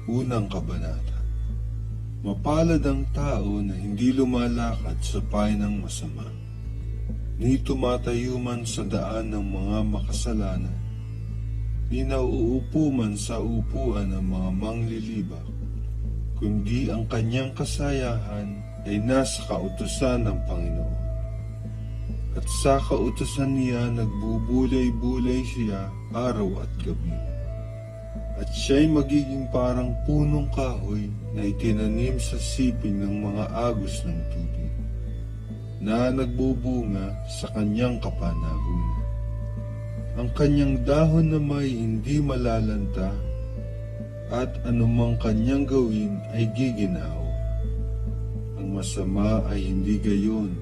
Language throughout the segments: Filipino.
Unang kabanata. Mapalad ang tao na hindi lumalakad sa payo ng masama, ni tumatayo man sa daan ng mga makasalanan, ni nauupo man sa upuan ng mga manglilibak, kundi ang kanyang kasayahan ay nasa kautusan ng Panginoon. At sa kautusan niya nagbubulay-bulay siya araw at gabi. At siya'y magiging parang punong kahoy na itinanim sa siping ng mga agos ng tubig, na nagbubunga sa kanyang kapanahunan. Ang kanyang dahon na may hindi malalanta, at anumang kanyang gawin ay giginaw. Ang masama ay hindi gayon,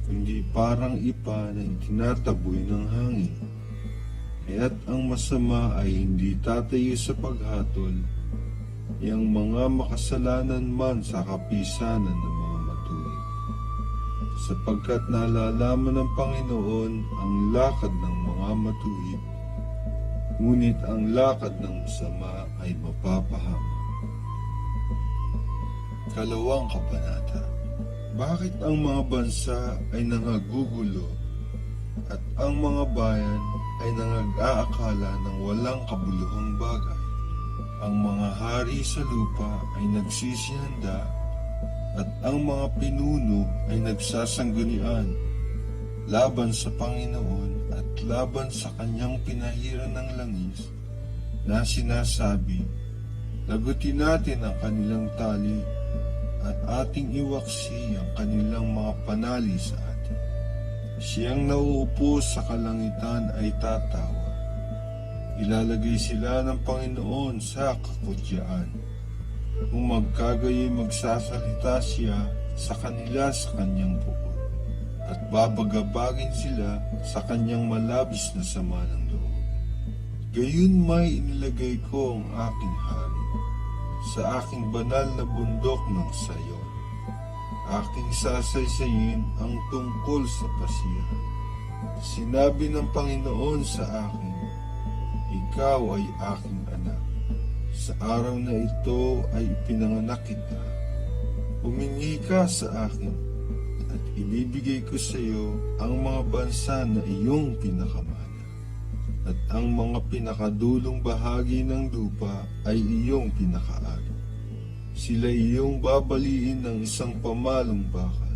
kundi parang ipa na itinataboy ng hangin. Kaya't ang masama ay hindi tatayo sa paghatol, yang mga makasalanan man sa kapisanan ng mga matuwid. Sapagkat nalalaman ng Panginoon ang lakad ng mga matuwid, ngunit ang lakad ng masama ay mapapahamak. Kalawang kabanata. Bakit ang mga bansa ay nangagugulo at ang mga bayan ay nangag-aakala ng walang kabuluhang bagay? Ang mga hari sa lupa ay nagsisihanda at ang mga pinuno ay nagsasanggunian laban sa Panginoon at laban sa kanyang pinahiran ng langis, na sinasabi, lagutin natin ang kanilang tali at ating iwaksi ang kanilang mga panali sa atin. Siyang nauupo sa kalangitan ay tatawa. Ilalagay sila ng Panginoon sa kakudyaan. Kung magkagayoy magsasalita siya sa kanila sa kanyang bukod, at babagabagin sila sa kanyang malabis na sama ng loob. Gayon may inilagay ko ang aking hari sa aking banal na bundok ng Sayon. Aking sasaysayin ang tungkol sa pasiya. Sinabi ng Panginoon sa akin, ikaw ay aking anak. Sa araw na ito ay ipinanganak kita. Humingi ka sa akin at ibibigay ko sa iyo ang mga bansa na iyong pinakamana, at ang mga pinakadulong bahagi ng lupa ay iyong pinakaari. Sila iyong babaliin ng isang pamalong bakal.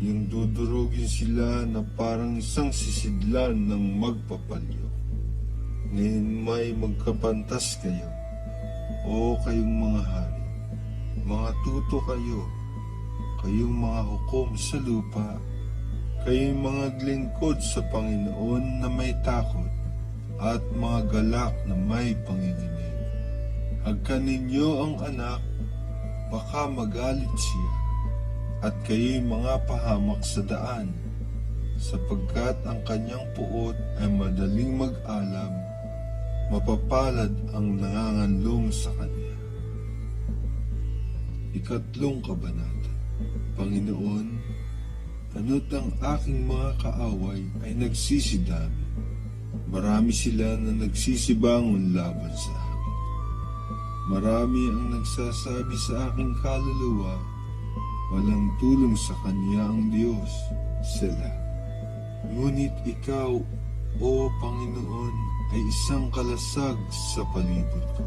Yung dudurugin sila na parang isang sisidlan ng magpapalyo. Ngayon may magkapantas kayo, o kayong mga hari, mga tuto kayo, kayong mga hukom sa lupa, kayong mga glingkod sa Panginoon na may takot, at mga galak na may panginginig. Hagkanin ninyo ang anak, baka magalit siya, at kayo'y mga pahamak sa daan, sapagkat ang kanyang puot ay madaling mag-alam, mapapalad ang nanganganlong sa kanya. Ikatlong kabanata. Panginoon, ano't ang aking mga kaaway ay nagsisidami. Marami sila na nagsisibangon laban sa akin. Marami ang nagsasabi sa aking kaluluwa, walang tulong sa kanya ang Diyos. Sela. Ngunit ikaw, o Panginoon, ay isang kalasag sa palibot ko,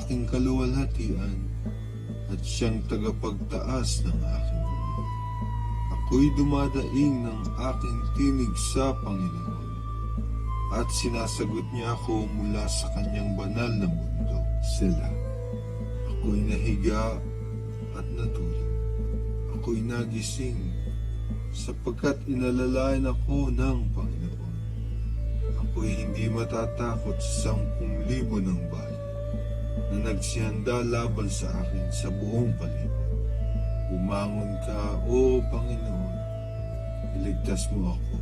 aking kaluwalhatian, at siyang tagapagtaas ng aking ulo. Ako'y dumadaing ng aking tinig sa Panginoon, at sinasagot niya ako mula sa kanyang banal na mundo. Sela. Ako'y nahiga at natulog. Ako'y nagising, sapagkat inalalayan ako ng Panginoon. Ako'y hindi matatakot sa 10,000 ng bayan na nagsihanda laban sa akin sa buong palibot. Bumangon ka, O Panginoon, iligtas mo ako,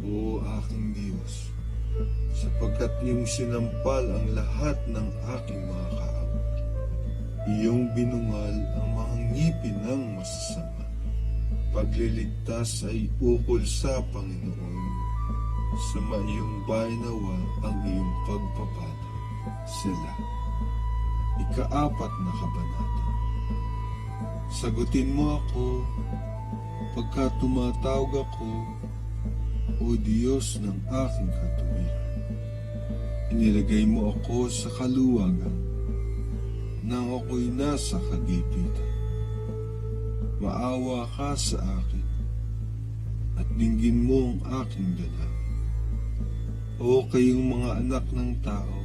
O aking Diyos, sapagkat iyong sinampal ang lahat ng aking mga kaaway. Iyong binungal ang mga ngipin ng masasama. Pagliligtas ay ukol sa Panginoon. Sa iyong baynawa ang iyong pagpapala. Sela. Ika-4 na kabanata. Sagutin mo ako pagka tumatawag ako, O Diyos ng aking katuwiran. Inilagay mo ako sa kaluwagan nang ako'y nasa kagipitan. Maawa ka sa akin at dinggin mo ang aking dalangin. O kayong mga anak ng tao,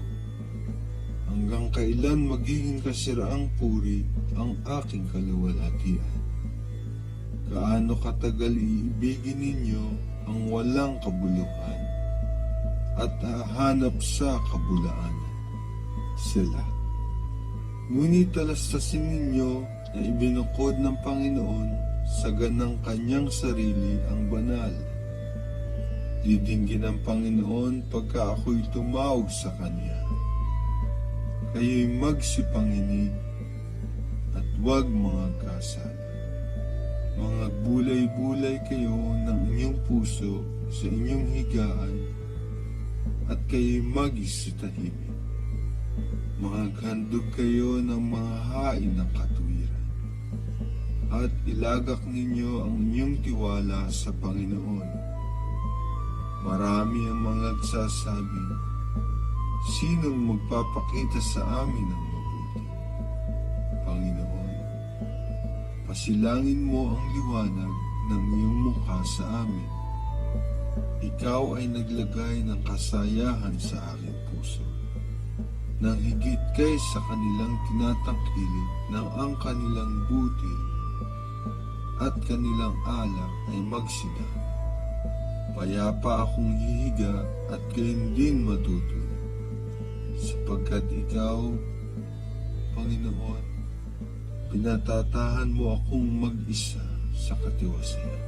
hanggang kailan magiging kasiraang puri ang aking kaluwalhatian? Gaano katagal iibigin ninyo ang walang kabuluhan at hahanap sa kabulaanan? Sila. Ngunit talastasin ninyo na ibinukod ng Panginoon sa ganang kanyang sarili ang banal. Didinggin ng Panginoon pagka ako'y tumawag sa Kanya. Kayo'y magsipanginig at huwag mga kasala. Mga bulay-bulay kayo ng inyong puso sa inyong higaan at kayo'y mag-isitahimik. Maghandog kayo ng mga hain ng katuwiran at ilagak ninyo ang inyong tiwala sa Panginoon. Marami ang mga nagsasabi, sinong magpapakita sa amin ng mabuti? Panginoon, pasilangin mo ang liwanag ng iyong mukha sa amin. Ikaw ay naglagay ng kasayahan sa aking puso, nang higit kaysa kanilang tinatangkilik ng ang kanilang buti at kanilang alak ay magsidang. Payapa akong hihiga at gayon din matutulog, sapagkat ikaw, Panginoon, pinatatahan mo akong mag-isa sa katiwasayan.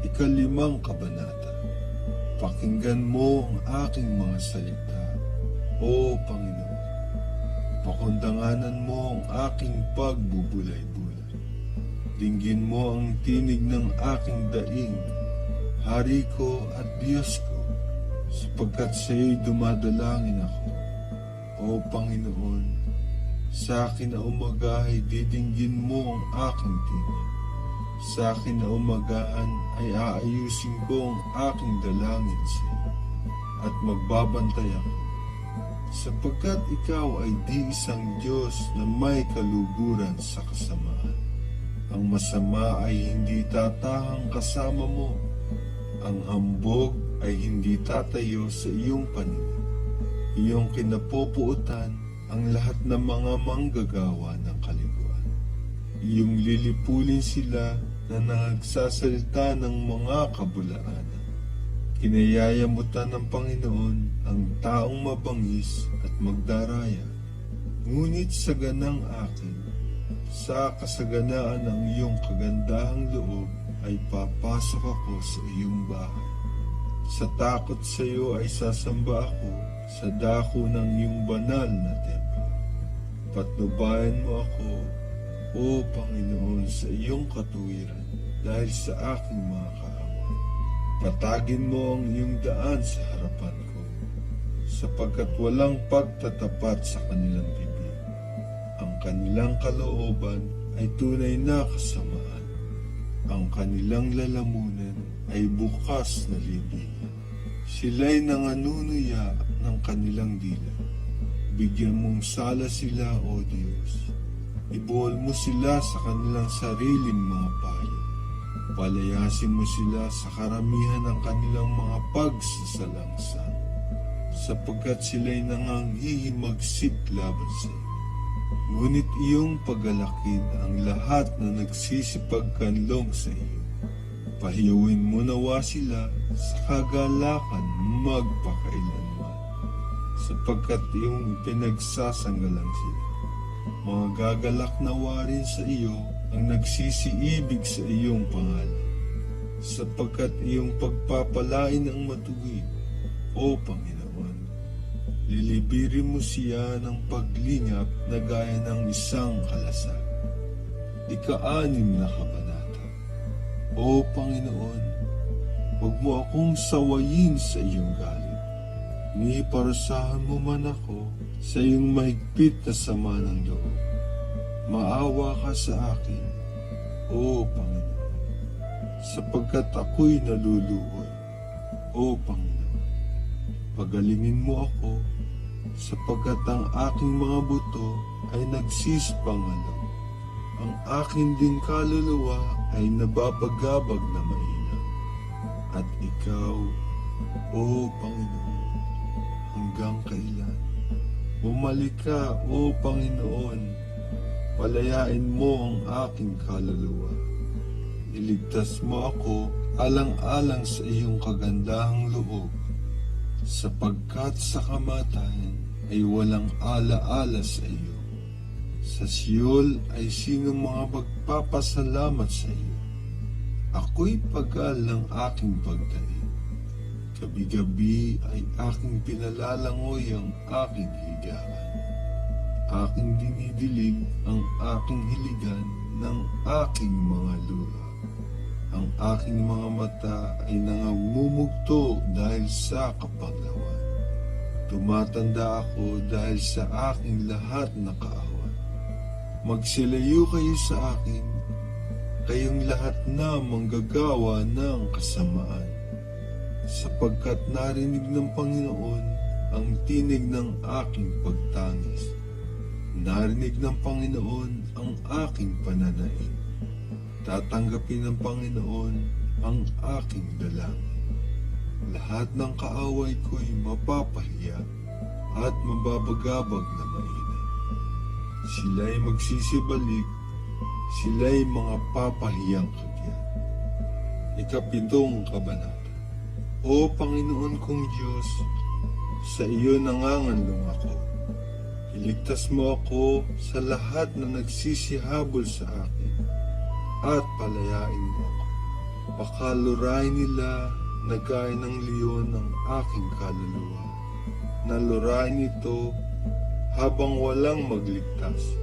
5 kabanata. Pakinggan mo ang aking mga salita, O Panginoon. Pakundanganan mo ang aking pagbubulay-bulay. Dinggin mo ang tinig ng aking daing, Hari ko at Diyos ko, sapagkat sa iyo'y dumadalangin ako. O Panginoon, sa akin na umagahay didinggin mo ang aking tinig. Sa akin na umagahan ay aayusin ko ang aking dalangin sa iyo at magbabantay ako. Sapagkat ikaw ay di isang Diyos na may kaluguran sa kasamaan. Ang masama ay hindi tatahang kasama mo. Ang hambog ay hindi tatayo sa iyong paningin. Iyong kinapupuutan ang lahat ng mga manggagawa ng kaliguan. Iyong lilipulin sila na nagsasalita ng mga kabulaanan. Kinayayamutan ng Panginoon ang taong mabangis at magdaraya. Ngunit sa ganang akin, sa kasaganaan ng iyong kagandahang loob, ay papasok ako sa iyong bahay. Sa takot sa iyo ay sasamba ako sa dako ng iyong banal na templo. Patnubayan mo ako, O Panginoon, sa iyong katuwiran dahil sa aking mga kaaway. Patagin mo ang iyong daan sa harapan ko, sapagkat walang pagtatapat sa kanilang bibig. Ang kanilang kalooban ay tunay na kasamaan. Ang kanilang lalamunan ay bukas na libingan. Sila'y nanganunuya ng kanilang dila. Bigyan mong sala sila, O Diyos. Ibuhol mo sila sa kanilang sariling mga payo. Palayasin mo sila sa karamihan ng kanilang mga pagsasalangsang, sapagkat sila'y nanganghihimagsit laban sa iyo. Ngunit iyong pagalakid ang lahat na nagsisipagkanlong sa iyo. Pahiyawin mo nawa sila sa kagalakan magpakailanman, sapagkat iyong pinagsasanggalang sila. Mga gagalak nawa rin sa iyo ang nagsisiibig sa iyong pangalan, sapagkat iyong pagpapalain ang matuwid, O Panginoon. Lilibirin mo siya ng paglingap na gaya ng isang kalasag. 6 na kabanata. O Panginoon, huwag mo akong sawayin sa iyong galit. Ni parusahan mo man ako sa iyong mahigpit na sama ng loob. Maawa ka sa akin, O Panginoon, sapagkat ako'y naluluoy, O Panginoon. Pagalingin mo ako, sapagkat ang aking mga buto ay nagsisipangalaw. Ang aking ding kaluluwa ay nababagabag na mainam. At ikaw, O Panginoon, hanggang kailan? Bumalik ka, O Panginoon, palayain mo ang aking kaluluwa. Iligtas mo ako alang-alang sa iyong kagandahang loob, sapagkat sa kamatayan ay walang ala-ala sa iyo. Sa Siyol ay sino mga magpapasalamat sa iyo. Ako'y pagal ng aking pagdaig. Gabi-gabi ay aking pinalalangoy ang aking higaan. Aking dinidilig ang aking hiligan ng aking mga luha. Ang aking mga mata ay nangamumugto dahil sa kapanglawan. Tumatanda ako dahil sa aking lahat na kaawan. Magsilayo kayo sa akin, kayong lahat na manggagawa ng kasamaan, sapagkat narinig ng Panginoon ang tinig ng aking pagtangis. Narinig ng Panginoon ang aking pananaig. Tatanggapin ng Panginoon ang aking dalangin. Lahat ng kaaway ko'y mapapahiya at mababagabag na mainam. Sila'y magsisibalik, sila'y mga papahiyang kagyan. Ikapitong kabanata. O Panginoon kong Diyos, sa iyo nanganganlong ako. Iligtas mo ako sa lahat na nagsisihabol sa akin at palayain mo ako. Pakalurain nila na gaya ng leon ang aking kaluluwa. Nalurain ito habang walang magligtas.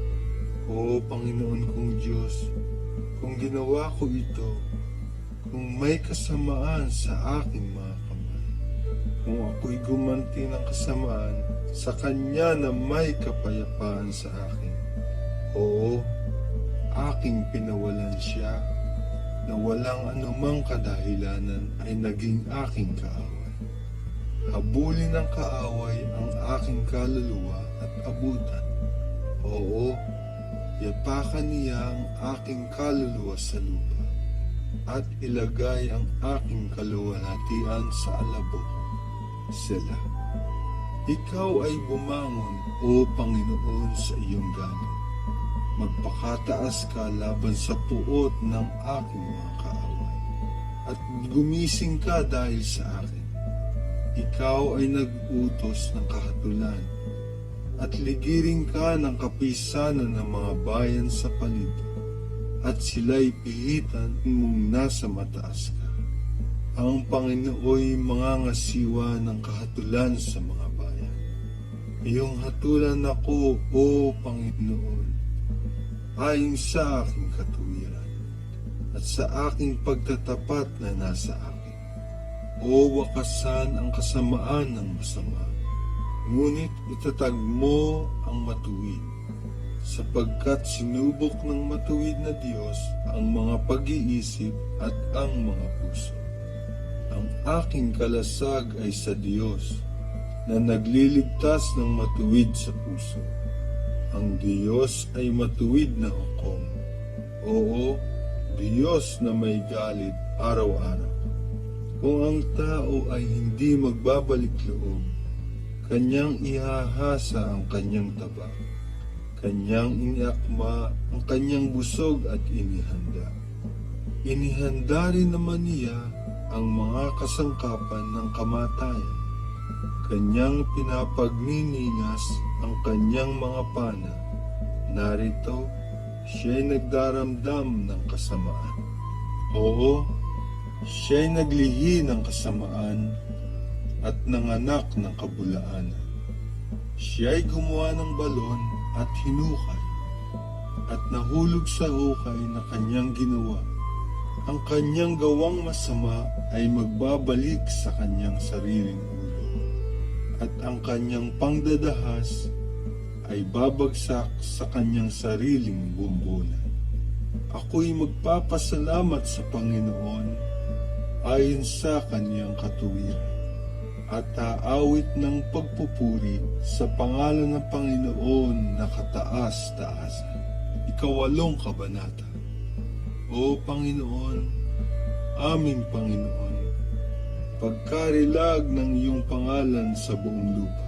O Panginoon kong Diyos, kung ginawa ko ito, kung may kasamaan sa aking mga kamay, kung ako'y gumanti ng kasamaan sa Kanya na may kapayapaan sa akin, oo, aking pinawalan siya na walang anumang kadahilanan ay naging aking kaaway. Habulin ng kaaway ang aking kaluluwa at abutan. Oo, yapakan niya ang aking kaluluwa sa lupa at ilagay ang aking kaluwalhatian sa alabok. Sela. Ikaw ay bumangon, O Panginoon, sa iyong galit. Magpakataas ka laban sa puot ng aking mga kaaway, at gumising ka dahil sa akin. Ikaw ay nag-utos ng kahatulan, at ligiring ka ng kapisanan ng mga bayan sa paligid, at sila'y pihitan mong nasa mataas ka. Ang Panginooy mangangasiwa ng kahatulan sa mga bayan. Iyong hatulan ako, O Panginoon, ayon sa aking katuwiran at sa aking pagtatapat na nasa akin. O wakasan ang kasamaan ng masama, ngunit itatag mo ang matuwid, sapagkat sinubok ng matuwid na Diyos ang mga pag-iisip at ang mga puso. Ang aking kalasag ay sa Diyos, na nagliligtas ng matuwid sa puso. Ang Diyos ay matuwid na hukom. Oo, Diyos na may galit araw-araw. Kung ang tao ay hindi magbabalik loob, kanyang ihahasa ang kanyang taba. Kanyang iniakma ang kanyang busog at inihanda. Inihanda rin naman niya ang mga kasangkapan ng kamatayan. Kanyang pinapagniningas ang kanyang mga pana. Narito, siya'y nagdaramdam ng kasamaan. Oo, siya'y naglihi ng kasamaan at nanganak ng kabulaanan. Siya'y gumawa ng balon at hinukay, at nahulog sa hukay na kanyang ginawa. Ang kanyang gawang masama ay magbabalik sa kanyang sariling ulo, at ang kanyang pangdadahas ay babagsak sa kanyang sariling bumbunan. Ako'y magpapasalamat sa Panginoon ayon sa kanyang katuwiran at aawit ng pagpupuri sa pangalan ng Panginoon na kataas-taasan. Ikawalong kabanata. O Panginoon, aming Panginoon, pagkarilag ng iyong pangalan sa buong lupa,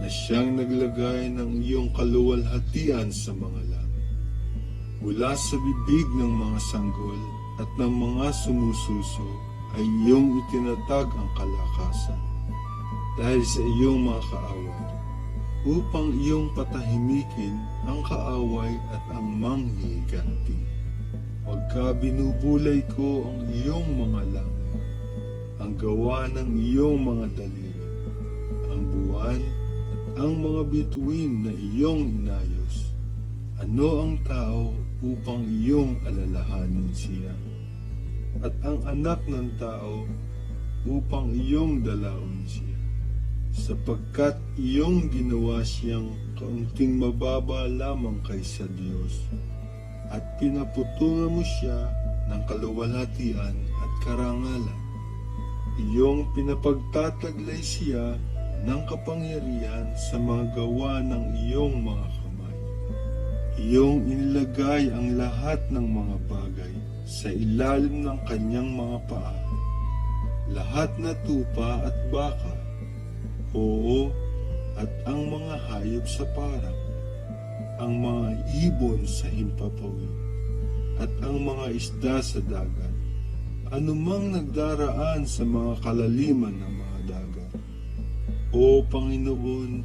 na siyang naglagay ng iyong kaluwalhatian sa mga langit. Mula sa bibig ng mga sanggol at ng mga sumususo ay iyong itinatag ang kalakasan dahil sa iyong mga kaaway, upang iyong patahimikin ang kaaway at ang manghihiganti. Pagka binubulay ko ang iyong mga langit, ang gawa ng iyong mga daliri, ang buwan at ang mga bituin na iyong inayos, ano ang tao upang iyong alalahanin siya, at ang anak ng tao upang iyong dalaon siya, sapagkat iyong ginawa siyang kaunting mababa lamang kaysa Diyos, at pinaputungan mo siya ng kaluwalhatian at karangalan. Iyong pinapagtataglay siya ng kapangyarihan sa mga gawa ng iyong mga kamay. Iyong inilagay ang lahat ng mga bagay sa ilalim ng kanyang mga paa, lahat na tupa at baka, oo, at ang mga hayop sa parang, ang mga ibon sa himpapawid, at ang mga isda sa dagat, anumang nagdaraan sa mga kalaliman ng mga dagat. O Panginoon,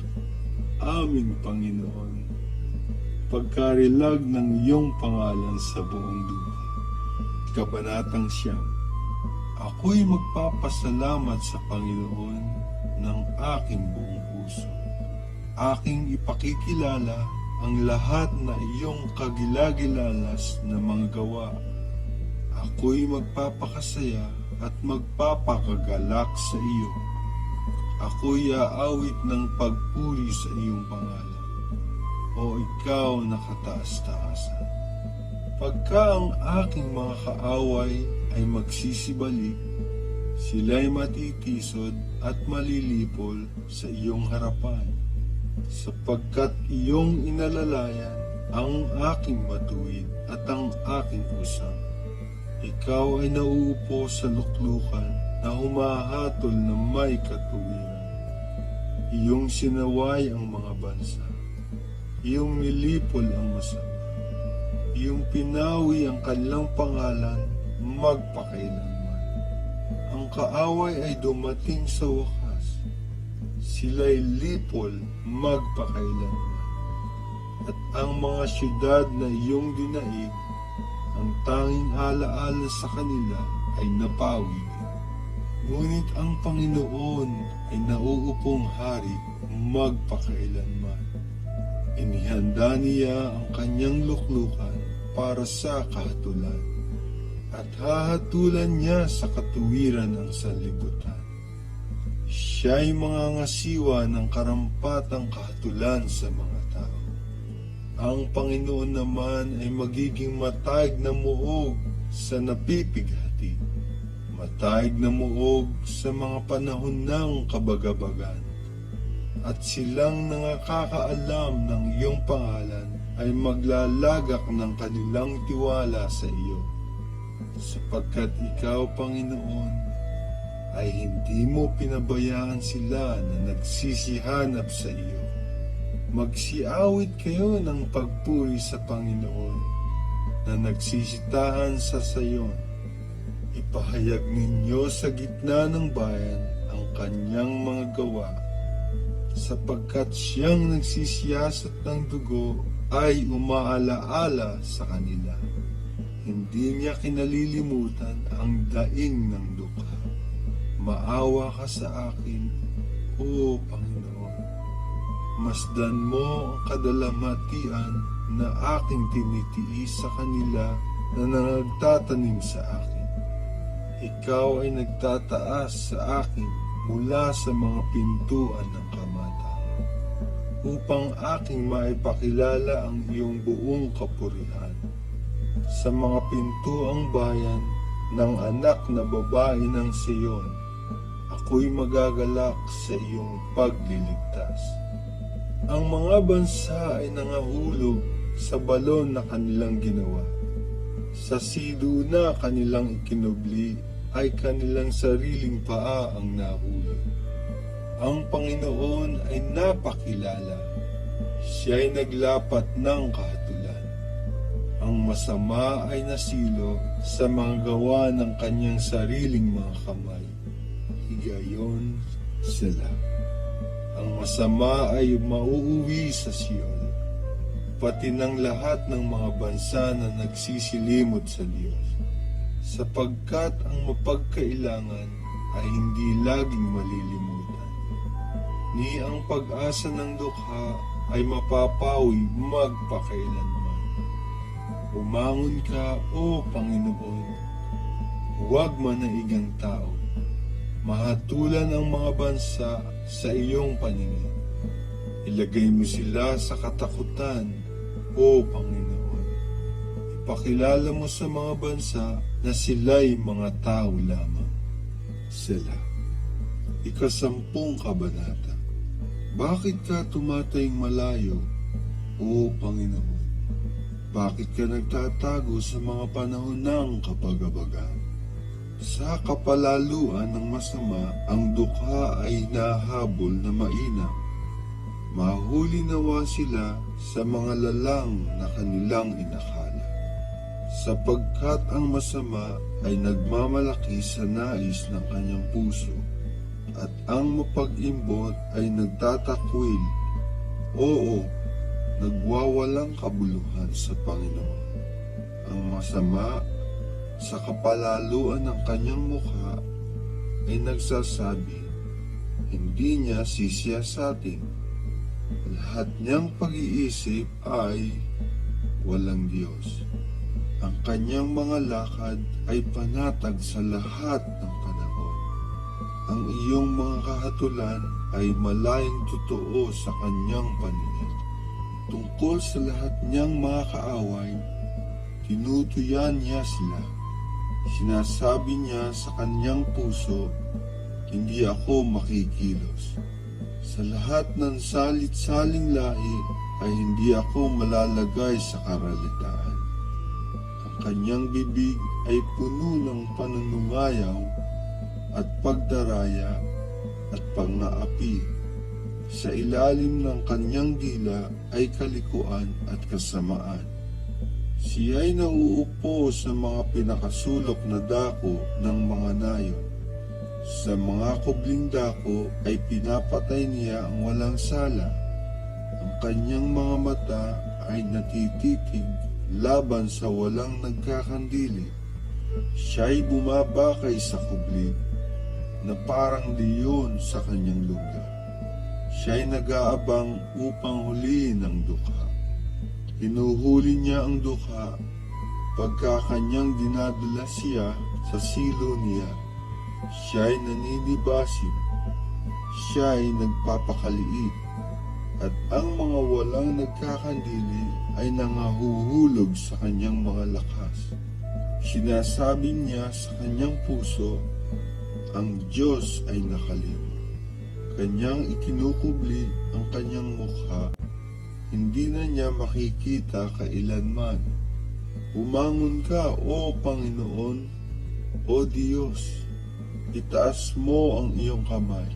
aming Panginoon, pagkarilag ng iyong pangalan sa buong lupa. Kabanatang 9. Ako'y magpapasalamat sa Panginoon ng aking buong puso. Aking ipakikilala ang lahat na iyong kagilagilalas na mga gawa. Ako'y magpapakasaya at magpapakagalak sa iyo. Ako'y aawit ng pagpuri sa iyong pangalan, o ikaw na kataas-taasan. Pagka ang aking mga kaaway ay magsisibalik, sila'y matitisod at malilipol sa iyong harapan, sapagkat iyong inalalayan ang aking matuwid at ang aking usap. Ikaw ay nauupo sa luklukan na humahatol na may katuwiran. Iyong sinaway ang mga bansa, iyong nilipol ang masama, iyong pinawi ang kanilang pangalan magpakailanman. Ang kaaway ay dumating sa wakas, sila'y lipol magpakailanman. At ang mga syudad na iyong dinaig, ang tanging alaala sa kanila ay napawi din. Ngunit ang Panginoon ay nauupong hari magpakailanman. Inihanda niya ang kanyang luklukan para sa kahatulan, at hahatulan niya sa katuwiran ang sanlibutan. Siya'y mangangasiwa ng karampatang kahatulan sa mga tao. Ang Panginoon naman ay magiging mataig na muog sa napipighati, mataig na muog sa mga panahon ng kabagabagan. At silang nakakaalam ng iyong pangalan ay maglalagak ng kanilang tiwala sa iyo, sapagkat ikaw, Panginoon, ay hindi mo pinabayaan sila na nagsisihanap sa iyo. Magsiawit kayo ng pagpuri sa Panginoon na nagsisitahan sa Sayon. Ipahayag ninyo sa gitna ng bayan ang kanyang mga gawa, sapagkat siyang nagsisiyasat ng dugo ay umaalaala sa kanila. Hindi niya kinalilimutan ang daing ng dukha. Maawa ka sa akin, O Panginoon. Masdan mo ang kadalamhatian na aking tinitiis sa kanila na nagtatanim sa akin. Ikaw ay nagtataas sa akin mula sa mga pintuan ng kamatayan. upang aking maipakilala ang iyong buong kapurihan sa mga pintuang bayan ng anak na babae ng Siyon. Ako'y magagalak sa iyong pagliligtas. Ang mga bansa ay nangahulog sa balon na kanilang ginawa. Sa sido na kanilang ikinubli ay kanilang sariling paa ang nahulog. Ang Panginoon ay napakilala. Siya'y naglapat ng kahatulan. Ang masama ay nasilo sa mga gawa ng kanyang sariling mga kamay. Higayon sila. Ang masama ay mauuwi sa Siyon, pati ng lahat ng mga bansa na nagsisilimot sa Diyos, sapagkat ang mapagkailangan ay hindi laging malilimutan, ni ang pag-asa ng dukha ay mapapawi magpakailanman. Umangon ka, O Panginoon, huwag manaigang tao. Mahatulan ang mga bansa sa iyong paningin. Ilagay mo sila sa katakutan, O Panginoon. Ipakilala mo sa mga bansa na sila'y mga tao lamang. Sila. Ika-10 kabanata. Bakit ka tumatayong malayo, O Panginoon? Bakit ka nagtatago sa mga panahon ng kapag-abagan? Sa kapalaluan ng masama, ang dukha ay nahabol na mainam. Mahuli nawa sila sa mga lalang na kanilang inakala. Sapagkat ang masama ay nagmamalaki sa nais ng kanyang puso, at ang mapag-imbot ay nagtatakwil. Oo, nagwawalang kabuluhan sa Panginoon. Ang masama sa kapalaluan ng kanyang mukha ay nagsasabi, hindi niya sisiyasatin. Lahat niyang pag-iisip ay walang Diyos. Ang kanyang mga lakad ay panatag sa lahat ng panahon. Ang iyong mga kahatulan ay malayang totoo sa kanyang paningin. Tungkol sa lahat niyang mga kaaway, tinutuyan niya sila. Sinasabi niya sa kanyang puso, hindi ako makikilos. Sa lahat ng salit-saling lahi ay hindi ako malalagay sa karalitaan. Ang kanyang bibig ay puno ng panunungayaw at pagdaraya at pang-aapi. Sa ilalim ng kanyang dila ay kalikuan at kasamaan. Siya'y nauupo sa mga pinakasulok na dako ng mga nayon. Sa mga kubling dako ay pinapatay niya ang walang sala. Ang kanyang mga mata ay natititig laban sa walang nagkakandili. Siya'y bumabakay sa kubli na parang leon sa kanyang lugar. Siya'y nag-aabang upang huliin ang dukha. Hinuhuli niya ang dukha pagka kanyang dinadala siya sa silo niya. Siya'y naninibasib, siya'y nagpapakaliit, at ang mga walang nagkakandili ay nangahuhulog sa kanyang mga lakas. Sinasabi niya sa kanyang puso, ang Diyos ay nakalim. Kanyang ikinukubli ang kanyang mukha, hindi na niya makikita kailanman. Umangon ka, O Panginoon, O Diyos, itaas mo ang iyong kamay.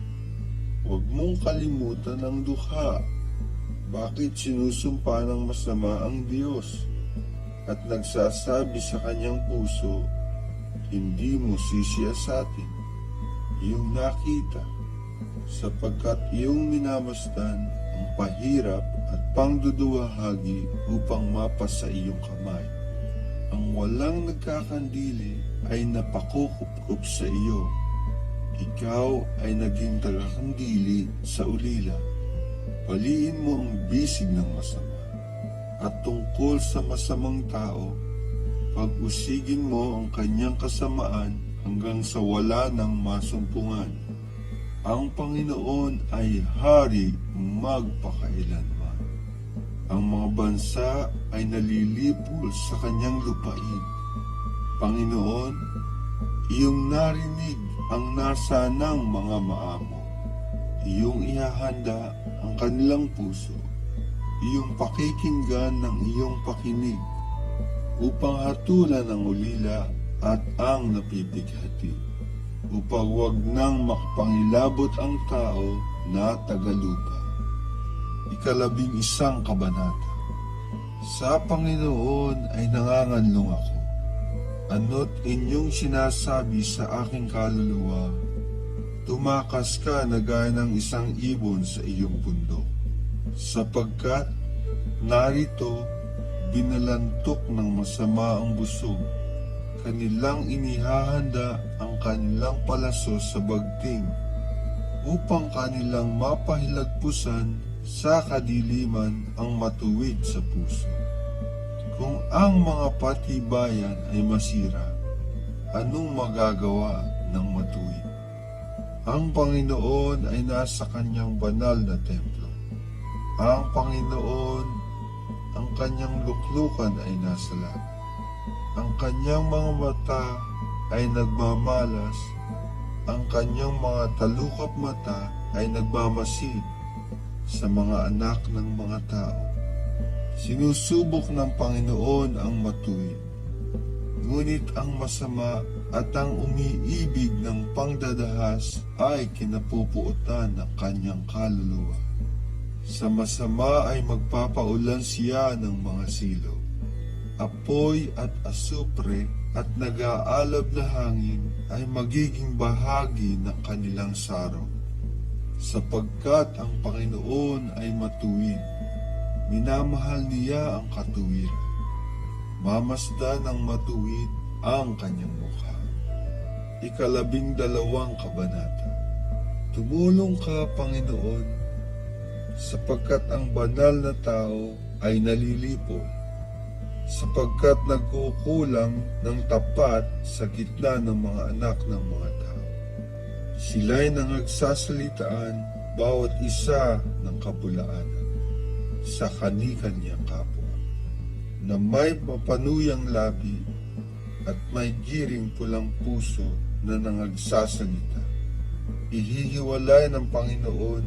Huwag mong kalimutan ang dukha. Bakit sinusumpa ng masama ang Diyos at nagsasabi sa kanyang puso, hindi mo sisiyasatin? Iyong nakita, sapagkat iyong minamasdan ang pahirap at pangduduwahagi upang mapasa iyong kamay. Ang walang nagkakandili ay napakukupkup sa iyo. Ikaw ay naging tagakandili sa ulila. Paliin mo ang bisig ng masama. At tungkol sa masamang tao, pag-usigin mo ang kanyang kasamaan hanggang sa wala ng masumpungan. Ang Panginoon ay hari magpakailanman. Ang mga bansa ay nalilipol sa kanyang lupain. Panginoon, iyong narinig ang nasa ng mga maamo. Iyong ihahanda ang kanilang puso. Iyong pakikinggan ng iyong pakinig upang hatulan ang ulila at ang napipighati, upang wag nang makapangilabot ang tao na tagalupa. 11 kabanata. Sa Panginoon ay nanganganlong ako. Ano't inyong sinasabi sa aking kaluluwa, tumakas ka na gaya ng isang ibon sa iyong bundok, sapagkat narito binalantok ng masama ang busog, kanilang inihahanda ang kanilang palaso sa bagting, upang kanilang mapahilagpusan sa kadiliman ang matuwid sa puso. Kung ang mga patibayan ay masira, anong magagawa ng matuwid? Ang Panginoon ay nasa kanyang banal na templo. Ang Panginoon, ang kanyang luklukan ay nasa langit. Ang kanyang mga mata ay nagmamalas. Ang kanyang mga talukap mata ay nagmamasid sa mga anak ng mga tao. Sinusubok ng Panginoon ang matuwid, ngunit ang masama at ang umiibig ng pangdadahas ay kinapupuotan ng kanyang kaluluwa. Sa masama ay magpapaulan siya ng mga silo, apoy at asupre at nag-aalab na hangin ay magiging bahagi ng kanilang saro. Sapagkat ang Panginoon ay matuwid, minamahal niya ang katuwiran. Mamasdan ng matuwid ang kanyang mukha. 12 kabanata. Tumulong ka, Panginoon, sapagkat ang banal na tao ay nalilipol, sapagkat nagkukulang ng tapat sa gitna ng mga anak ng mga tao. Sila'y nangagsasalitaan bawat isa ng kabulaanan sa kani-kanyang kapwa, na may mapanuyang labi at may giring pulang puso na nangagsasalita. Ihihiwalay ng Panginoon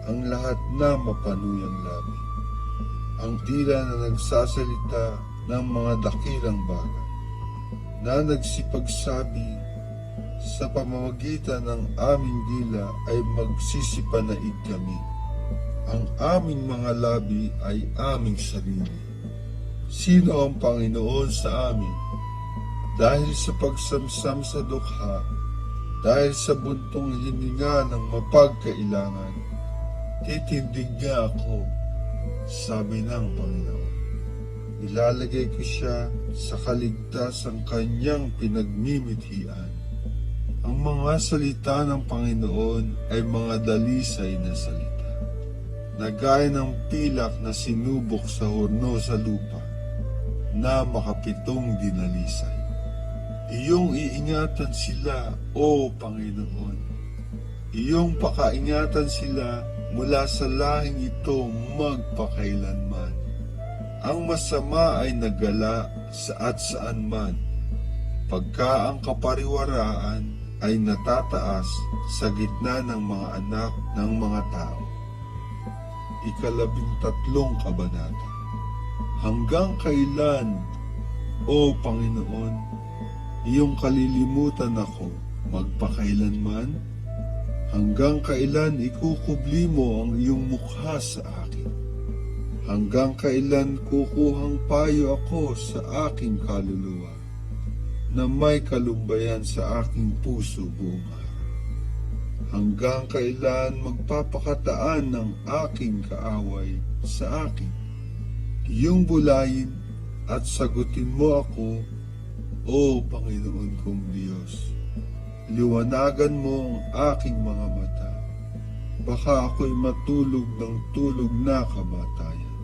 ang lahat na mapanuyang labi, ang dila na nagsasalita ng mga dakilang bagay, na nagsipagsabi, sa pamamagitan ng aming dila ay magsisipanaig kami. Ang aming mga labi ay aming sarili. Sino ang Panginoon sa amin? Dahil sa pagsamsam sa dukha, dahil sa buntong hininga ng mapagkailangan, titindig niya ako, sabi ng Panginoon. Ilalagay ko siya sa kaligtasang kanyang pinagmimithian. Ang mga salita ng Panginoon ay mga dalisay na salita, na gaya ng pilak na sinubok sa horno sa lupa, na makapitong dinalisay. Iyong iingatan sila, O Panginoon. Iyong pakaingatan sila mula sa lahing ito magpakailanman. Ang masama ay nagala saat saan man, pagka ang kapariwaraan ay natataas sa gitna ng mga anak ng mga tao. 13 kabanata. Hanggang kailan, O Panginoon, iyong kalilimutan ako magpakailanman? Hanggang kailan ikukubli mo ang iyong mukha sa akin? Hanggang kailan kukuhang payo ako sa aking kaluluwa, na may kalumbayan sa aking puso buong araw? Hanggang kailan magpapakataan ng aking kaaway sa akin? Iyong bulayin at sagutin mo ako, O Panginoon kong Diyos. Liwanagan mo ang aking mga mata. Baka ako'y matulog ng tulog na kamatayan.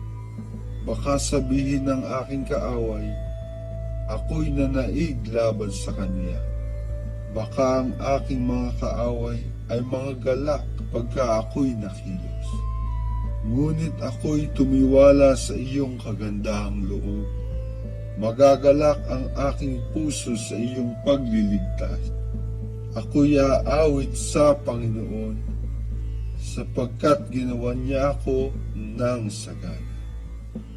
Baka sabihin ng aking kaaway, ako'y nanaig laban sa kanya. Baka ang aking mga kaaway ay mga galak pagka ako'y nakilos. Ngunit ako'y tumiwala sa iyong kagandahang loob. Magagalak ang aking puso sa iyong pagliligtas. Ako'y aawit sa Panginoon, sapagkat ginawa niya ako ng sagana.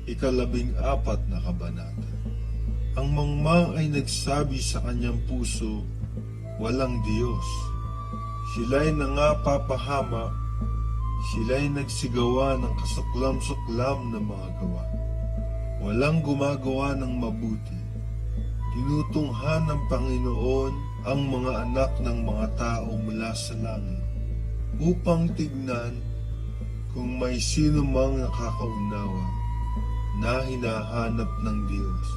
14 na kabanata. Ang mangmang ay nagsabi sa kanyang puso, walang Diyos. Sila'y nangapapahamak, sila'y nagsigawa ng kasuklam-suklam na mga gawa. Walang gumagawa ng mabuti. Tinutunghan ng Panginoon ang mga anak ng mga tao mula sa langit, upang tignan kung may sino mang nakakaunawa na hinahanap ng Diyos.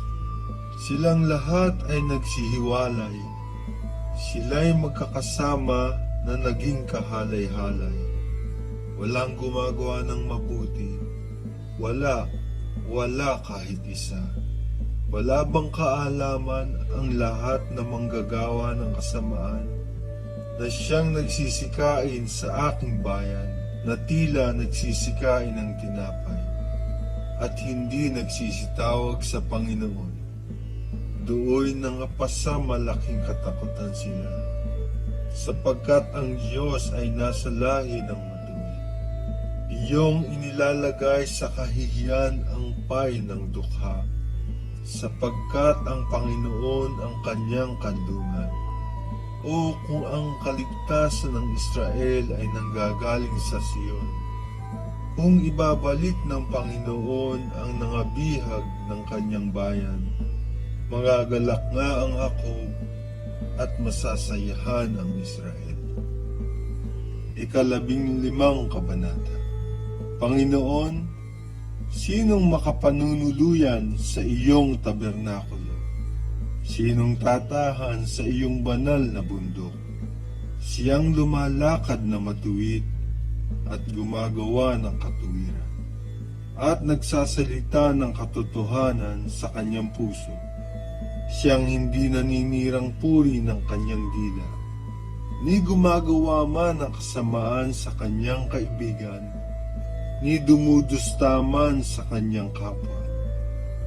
Silang lahat ay nagsihiwalay, sila'y magkakasama na naging kahalay-halay. Walang gumagawa ng mabuti, wala kahit isa. Wala bang kaalaman ang lahat na manggagawa ng kasamaan, na siyang nagsisikain sa aking bayan, na tila nagsisikain ng tinapay, at hindi nagsisitawag sa Panginoon? Dooy nangapasa malaking katakutan sila, sapagkat ang Diyos ay nasa lahi ng matuwid. Iyong inilalagay sa kahihiyan ang pay ng dukha, sapagkat ang Panginoon ang kanyang kandungan. O kung ang kaligtasan ng Israel ay nanggagaling sa Sion, kung ibabalik ng Panginoon ang nangabihag ng kanyang bayan, magagalak nga ang Jacob at masasayahan ang Israel. 15 kabanata. Panginoon, sinong makapanunuluyan sa iyong tabernakulo? Sinong tatahan sa iyong banal na bundok? Siyang lumalakad na matuwid at gumagawa ng katuwiran, at nagsasalita ng katotohanan sa kanyang puso. Siyang hindi naninirang puri ng kanyang dila, ni gumagawa man ng kasamaan sa kanyang kaibigan, ni dumudusta man sa kanyang kapwa,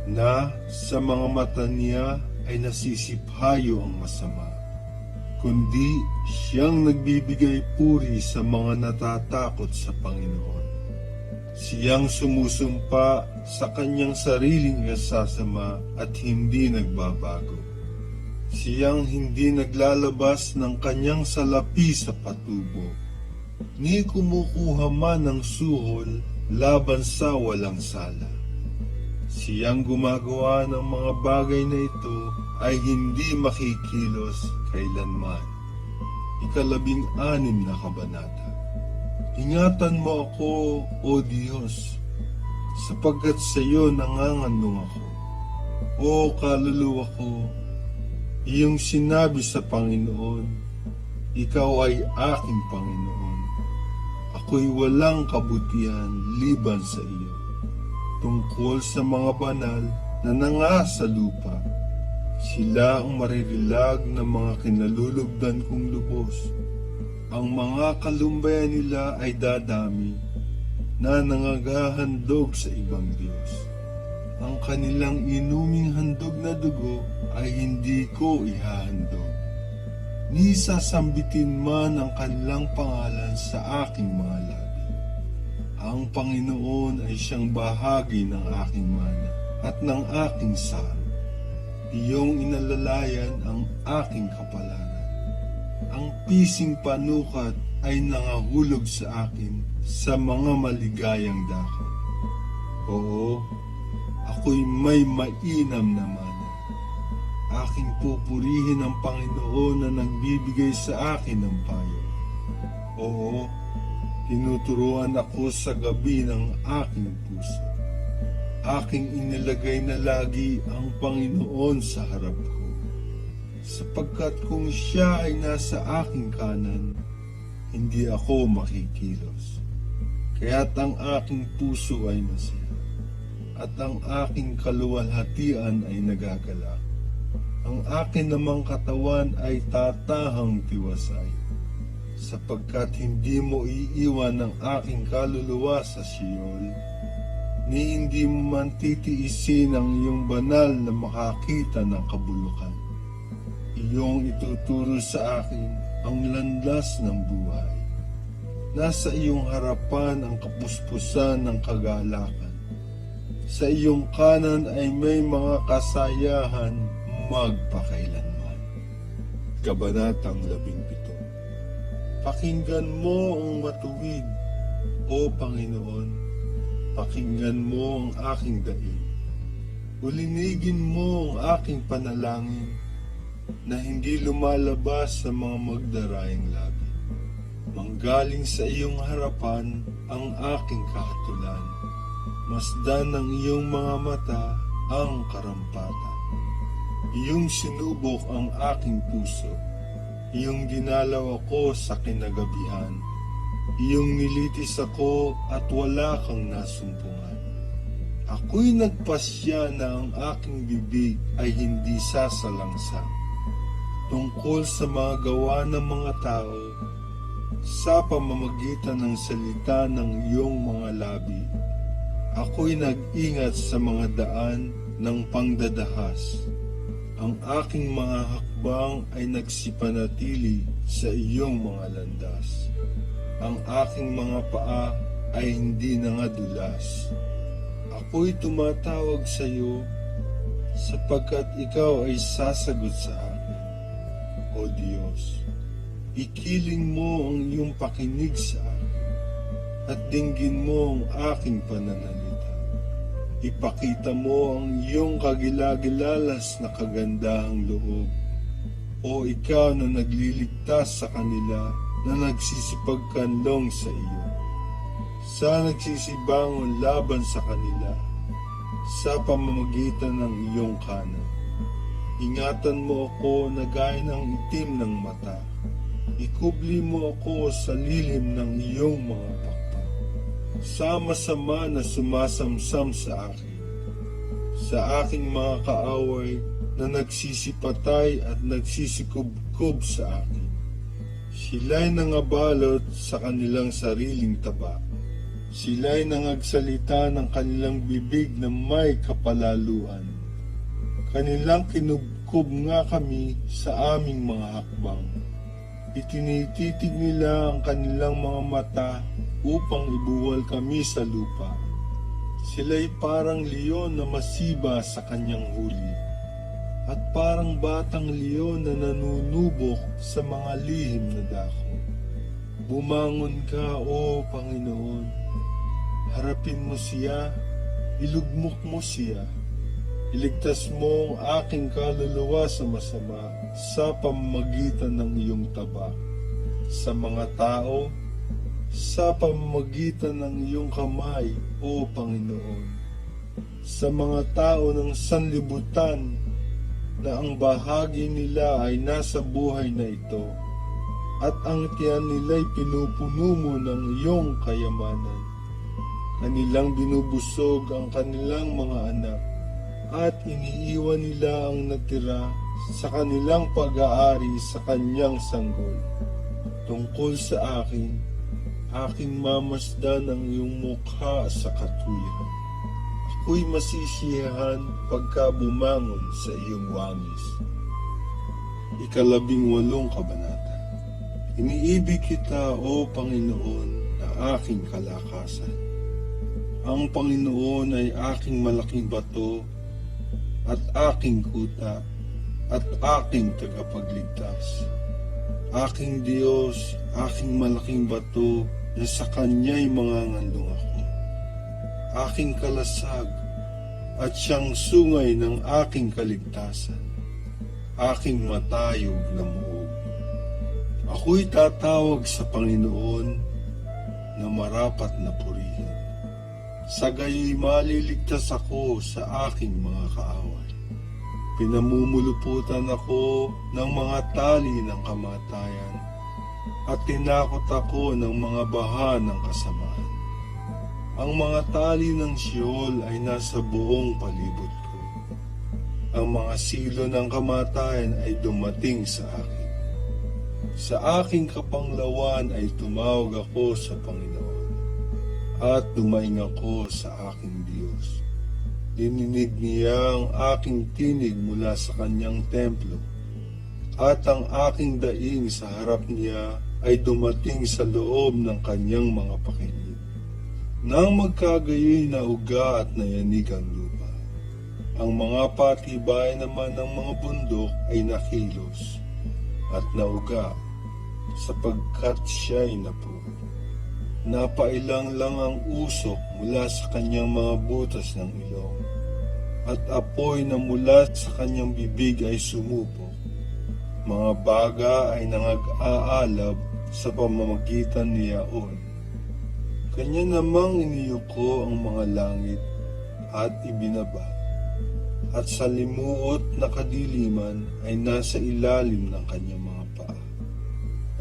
na sa mga mata niya ay nasisiphayo ang masama, kundi siyang nagbibigay puri sa mga natatakot sa Panginoon. Siyang sumusumpa sa kanyang sariling kasasama at hindi nagbabago. Siyang hindi naglalabas ng kanyang salapi sa patubo, ni kumukuha man ng suhol laban sa walang sala. Siyang gumagawa ng mga bagay na ito ay hindi makikilos kailanman. 16 na kabanata. Ingatan mo ako, O Diyos, sapagkat sa iyo nangangandong ako. O kaluluwa ko, iyong sinabi sa Panginoon, ikaw ay aking Panginoon. Ako'y walang kabutihan liban sa iyo. Tungkol sa mga banal na nanga sa lupa, sila ang maririlag ng mga kinalulugdan kong lubos. Ang mga kalumbayan nila ay dadami, na nangagahandog sa ibang Diyos. Ang kanilang inuming handog na dugo ay hindi ko ihahandog. Ni sasambitin man ang kanilang pangalan sa aking mga labi. Ang Panginoon ay siyang bahagi ng aking mana at ng aking saro. Iyong inalalayan ang aking kapalaran. Ang pising panukat ay nangahulog sa akin sa mga maligayang dako. Oo, ako'y may mainam na mana. Aking pupurihin ang Panginoon na nagbibigay sa akin ng payo. Oo, tinuturuan ako sa gabi ng aking puso. Aking inilagay na lagi ang Panginoon sa harap ko, sapagkat kung siya ay nasa aking kanan, hindi ako makikilos. Kaya't ang aking puso ay masaya, at ang aking kaluwalhatian ay nagagalak. Ang akin namang katawan ay tatahang tiwasay, sapagkat hindi mo iiwan ang aking kaluluwa sa Sheol, ni hindi mo man titiisin ang iyong banal na makakita ng kabulukan. Iyong ituturo sa akin ang landas ng buhay. Nasa iyong harapan ang kapuspusan ng kagalakan. Sa iyong kanan ay may mga kasayahan magpakailanman. Kabanatang 17. Pakinggan mo ang matuwid, O Panginoon. Pakinggan mo ang aking daig. Ulinigin mo ang aking panalangin na hindi lumalabas sa mga magdarayang labi. Manggaling sa iyong harapan ang aking kahatulan. Masdan ng iyong mga mata ang karampatan. Iyong sinubok ang aking puso. Iyong dinalaw ako sa kinagabihan. Iyong nilitis ako at wala kang nasumpungan. Ako'y nagpasya na ang aking bibig ay hindi sasalangsang tungkol sa mga gawa ng mga tao sa pamamagitan ng salita ng iyong mga labi. Ako'y nag-ingat sa mga daan ng pangdadahas. Ang aking mga hakbang ay nagsipanatili sa iyong mga landas. Ang aking mga paa ay hindi nangadulas. Ako'y tumatawag sa iyo sapagkat ikaw ay sasagot sa akin. O Diyos, ikiling mo ang iyong pakinig sa akin at dinggin mo ang aking pananalita. Ipakita mo ang iyong kagilagilalas na kagandahang loob. O ikaw na nagliligtas sa kanila na nagsisipagkanlong sa iyo, sa nagsisibangon laban sa kanila, sa pamamagitan ng iyong kanan. Ingatan mo ako na gaya ng itim ng mata. Ikubli mo ako sa lilim ng iyong mga pakpak. Sama-sama na sumasamsam sa akin, sa aking mga kaaway na nagsisipatay at nagsisikubkob sa akin. Sila'y nangabalot sa kanilang sariling taba. Sila'y nangagsalita ng kanilang bibig na may kapalaluan. Kanilang kinubkob nga kami sa aming mga hakbang. Itinititig nila ang kanilang mga mata upang ibuwal kami sa lupa. Sila'y parang leon na masiba sa kanyang huli, at parang batang leon na nanunubok sa mga lihim na dako. Bumangon ka, O Panginoon. Harapin mo siya, ilugmok mo siya. Iligtas mo ang aking kaluluwa sa masama sa pamamagitan ng iyong taba. Sa mga tao, sa pamamagitan ng iyong kamay, O Panginoon. Sa mga tao ng sanlibutan na ang bahagi nila ay nasa buhay na ito, at ang tiyan nila'y pinupuno mo ng iyong kayamanan. Kanilang binubusog ang kanilang mga anak, at iniiwan nila ang natira sa kanilang pag-aari sa kanyang sanggol. Tungkol sa akin, aking mamasdan ang iyong mukha sa katuwiran. Ako'y masisiyahan pagka bumangon sa iyong wangis. 18 Kabanata. Iniibig kita, O Panginoon, na aking kalakasan. Ang Panginoon ay aking malaking bato at aking kuta at aking tagapagligtas. Aking Diyos, aking malaking bato na sa Kanya'y mangangandong ako. Aking kalasag at siyang sungay ng aking kaligtasan, aking matayog na muog. Ako'y tatawag sa Panginoon na marapat na purihin. Sa gayo'y maliligtas ako sa aking mga kaaway. Pinamumuluputan ako ng mga tali ng kamatayan at tinakot ako ng mga baha ng kasamaan. Ang mga tali ng Sheol ay nasa buong palibot ko. Ang mga silo ng kamatayan ay dumating sa akin. Sa aking kapanglawan ay tumawag ako sa Panginoon at dumaing ako sa aking Diyos. Dininig niya ang aking tinig mula sa kanyang templo at ang aking daing sa harap niya ay dumating sa loob ng kanyang mga pakinig. Nang magkagayoy na uga at nayanig ang lupa, ang mga patibay naman ng mga bundok ay nakilos at nauga sapagkat siya'y napuno. Napailang lang ang usok mula sa kanyang mga butas ng ilong, at apoy na mula sa kanyang bibig ay sumupok. Mga baga ay nangag-aalab sa pamamagitan ni Yaon. Kanya namang iniyuko ang mga langit at ibinaba, at sa limuot na kadiliman ay nasa ilalim ng kanyang mga paa.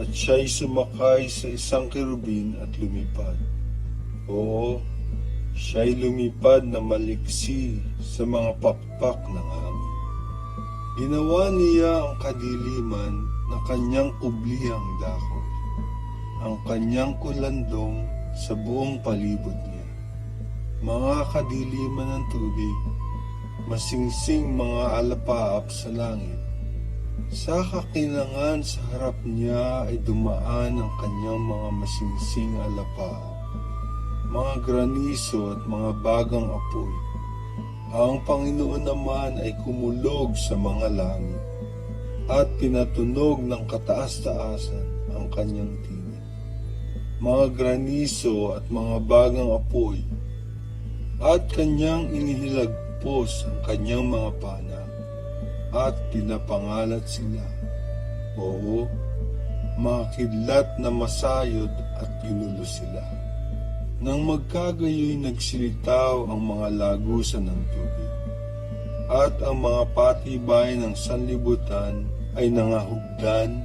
At siya'y sumakay sa isang kerubin at lumipad. Oo, siya'y lumipad na maliksi sa mga pakpak ng hangin. Ginawa niya ang kadiliman na kanyang kublihang dako, ang kanyang kulandong sa buong palibot niya. Mga kadiliman ng tubig, masingsing mga alapaap sa langit. Sa kakinangan sa harap niya ay dumaan ang kanyang mga masingsing alapaap, mga graniso at mga bagang apoy. Ang Panginoon naman ay kumulog sa mga langit at pinatunog ng kataas-taasan ang kanyang tinig. Mga graniso at mga bagang apoy, at kanyang inihilagpos ang kanyang mga pana at pinapangalat sila. Oo, mga kidlat na masayod at ginulo sila. Nang magkagayoy nagsilitaw ang mga lagusan ng tubig, at ang mga patibay ng sanlibutan ay nangahugdan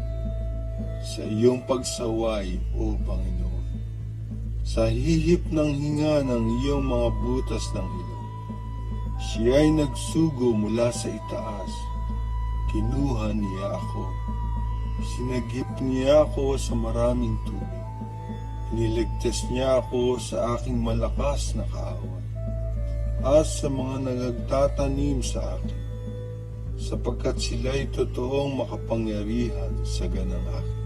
sa iyong pagsaway, O Panginoon. Sa hihip ng hinga ng iyong mga butas ng ilong, siya'y nagsugo mula sa itaas. Kinuha niya ako. Sinagip niya ako sa maraming tubig. Iniligtas niya ako sa aking malakas na kaaway at sa mga nagtatanim sa akin, sapagkat sila'y totoong makapangyarihan sa ganang akin.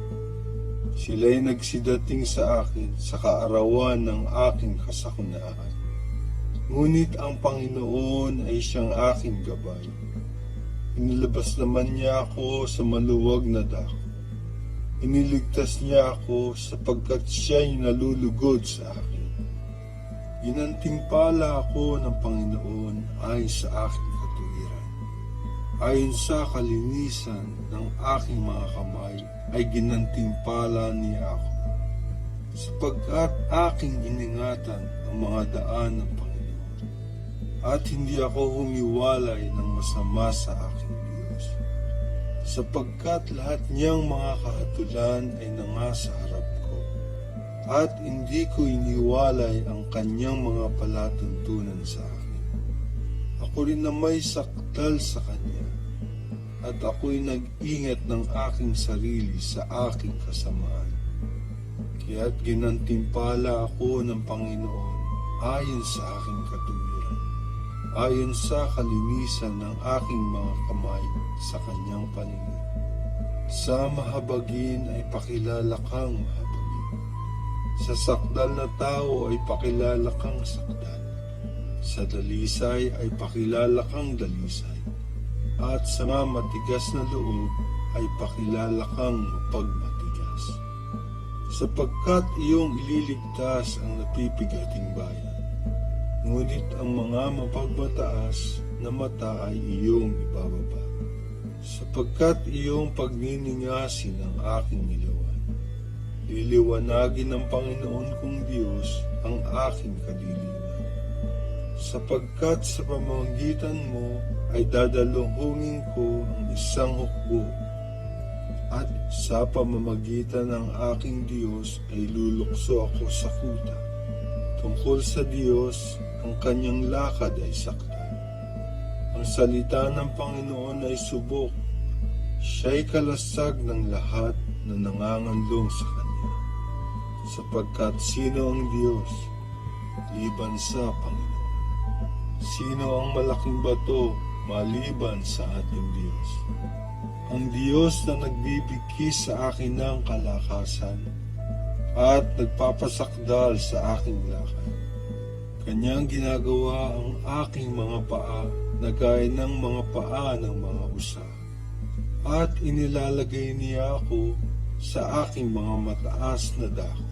Sila'y nagsidating sa akin sa kaarawan ng aking kasakunaan. Ngunit ang Panginoon ay siyang aking gabay. Inilabas naman niya ako sa maluwag na dako. Iniligtas niya ako sapagkat siya'y nalulugod sa akin. Ginantimpala ako ng Panginoon ay sa aking katuwiran. Ayon sa kalinisan ng aking mga kamay ay ginantimpala niya ako. Sapagkat aking iningatan ang mga daan ng Panginoon at hindi ako humiwalay ng masama sa aking Diyos. Sapagkat lahat niyang mga kahatulan ay nangasa harap ko, at hindi ko iniwalay ang kanyang mga palatuntunan sa akin. Ako rin na may sakdal sa kanya, at ako'y nag-ingat ng aking sarili sa aking kasamaan. Kaya't ginantimpala ako ng Panginoon ayon sa aking katuwiran, ayon sa kalinisan ng aking mga kamay sa kanyang paningin. Sa mahabagin ay pakilala kang mahabagin. Sa sakdal na tao ay pakilala kang sakdal. Sa dalisay ay pakilala kang dalisay. At sa mga matigas na loob ay pakilala kang mapagmatigas. Sapagkat iyong ililigtas ang napipigating bayan, ngunit ang mga mapagmataas na mata ay iyong ibababa. Sapagkat iyong pagniningasin ang aking ilawan, liliwanagin ng Panginoon kong Diyos ang aking kadiliman. Sapagkat sa pamamagitan mo ay dadalungin ko ang isang hukbo, at sa pamamagitan ng aking Diyos ay lulukso ako sa kuta. Tungkol sa Diyos, ang kanyang lakad ay sakta. Ang salita ng Panginoon ay subok, siya'y kalasag ng lahat na nanganganlong sa Kanya. Sapagkat sino ang Diyos liban sa Panginoon? Sino ang malaking bato maliban sa ating Diyos? Ang Diyos na nagbibigay sa akin ng kalakasan at nagpapasakdal sa aking lakad. Kanyang ginagawa ang aking mga paa na gaya ng mga paa ng mga usa. At inilalagay niya ako sa aking mga mataas na dako.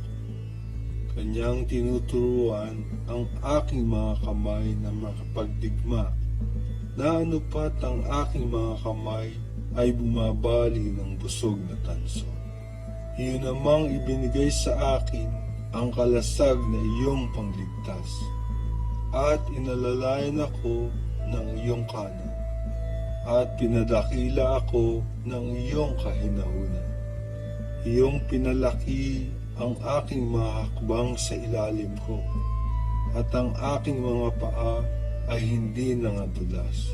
Kanyang tinuturuan ang aking mga kamay na makapagdigma, na anupat ang aking mga kamay ay bumabali ng busog na tanso. Iyon namang ibinigay sa akin ang kalasag na iyong pangligtas, at inalalayan ako ng iyong kanan, at pinadakila ako ng iyong kahinahunan. Iyong pinalaki ang aking mga hakbang sa ilalim ko, at ang aking mga paa ay hindi nangadulas.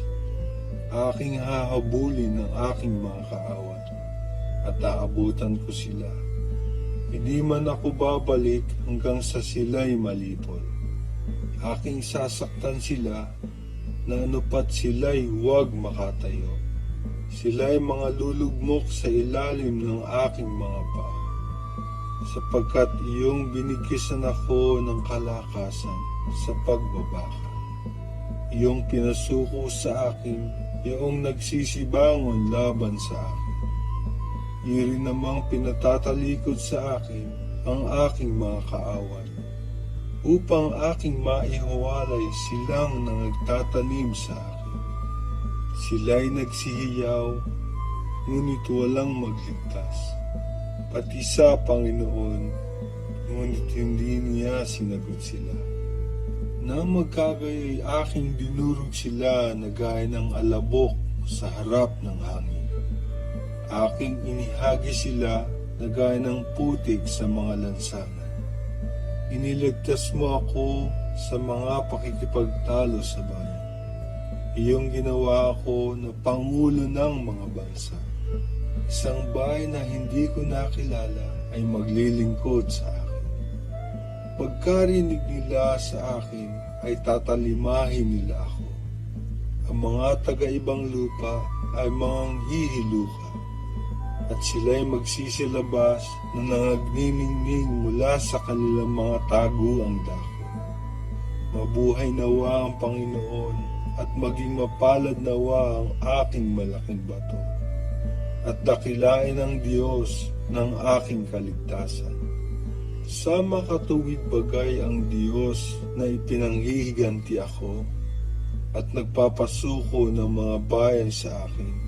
Aking hahabulin ng aking mga kaawat, at aabutan ko sila. Hindi man ako babalik hanggang sa sila'y malipol. Aking sasaktan sila, na anupat sila'y huwag makatayo. Sila'y mga lulugmok sa ilalim ng aking mga paa. Sapagkat iyong binigkisan ako ng kalakasan sa pagbabaka. Iyong pinasuko sa akin, iyong nagsisibangon laban sa akin. Iri namang pinatatalikod sa akin ang aking mga kaaway, upang aking maihiwalay silang nagtatanim sa akin. Sila'y nagsihiyaw, ngunit walang magligtas. Pati sa Panginoon, ngunit hindi niya sinagot sila. Nang magkagay ay aking dinurog sila na gaya ng alabok sa harap ng hangin. Aking inihagi sila na gaya ng putik sa mga lansangan. Iniligtas mo ako sa mga pakikipagtalo sa bayan. Iyong ginawa ako na pangulo ng mga bansa. Isang bayan na hindi ko nakilala ay maglilingkod sa akin. Pagkarinig nila sa akin ay tatalimahin nila ako. Ang mga taga-ibang lupa ay manghihiluka, at sila'y magsisilabas na nangagniningning mula sa kanilang mga taguang dako. Mabuhay nawa ang Panginoon, at maging mapalad nawa ang aking malaking bato, at dakilain ang Diyos ng aking kaligtasan. Sa makatuwid bagay ang Diyos na ipinanghihiganti ako, at nagpapasuko ng mga bayan sa akin.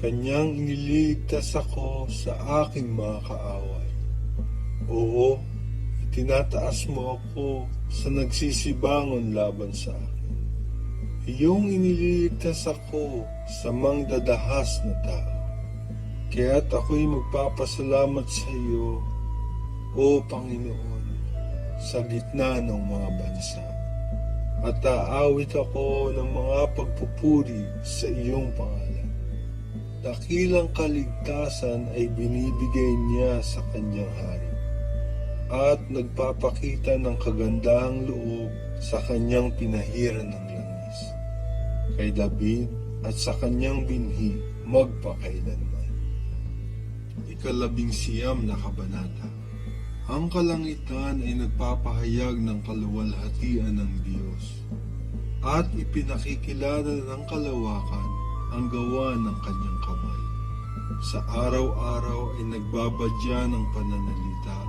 Kanyang iniligtas ako sa aking mga kaaway. Oo, itinataas mo ako sa nagsisibangon laban sa akin. Iyong iniligtas ako sa mangdadahas na tao. Kaya't ako'y magpapasalamat sa iyo, O Panginoon, sa gitna ng mga bansa. At aawit ako ng mga pagpupuri sa iyong pangalan. Dakilang kaligtasan ay binibigay niya sa kanyang hari, at nagpapakita ng kagandahang loob sa kanyang pinahiran ng langis, kay David at sa kanyang binhi magpakailanman. 19 na kabanata. Ang kalangitan ay nagpapahayag ng kaluwalhatian ng Diyos, at ipinakikilala ng kalawakan ang gawa ng kanyang kamay. Sa araw-araw ay nagbabadya ng pananalita,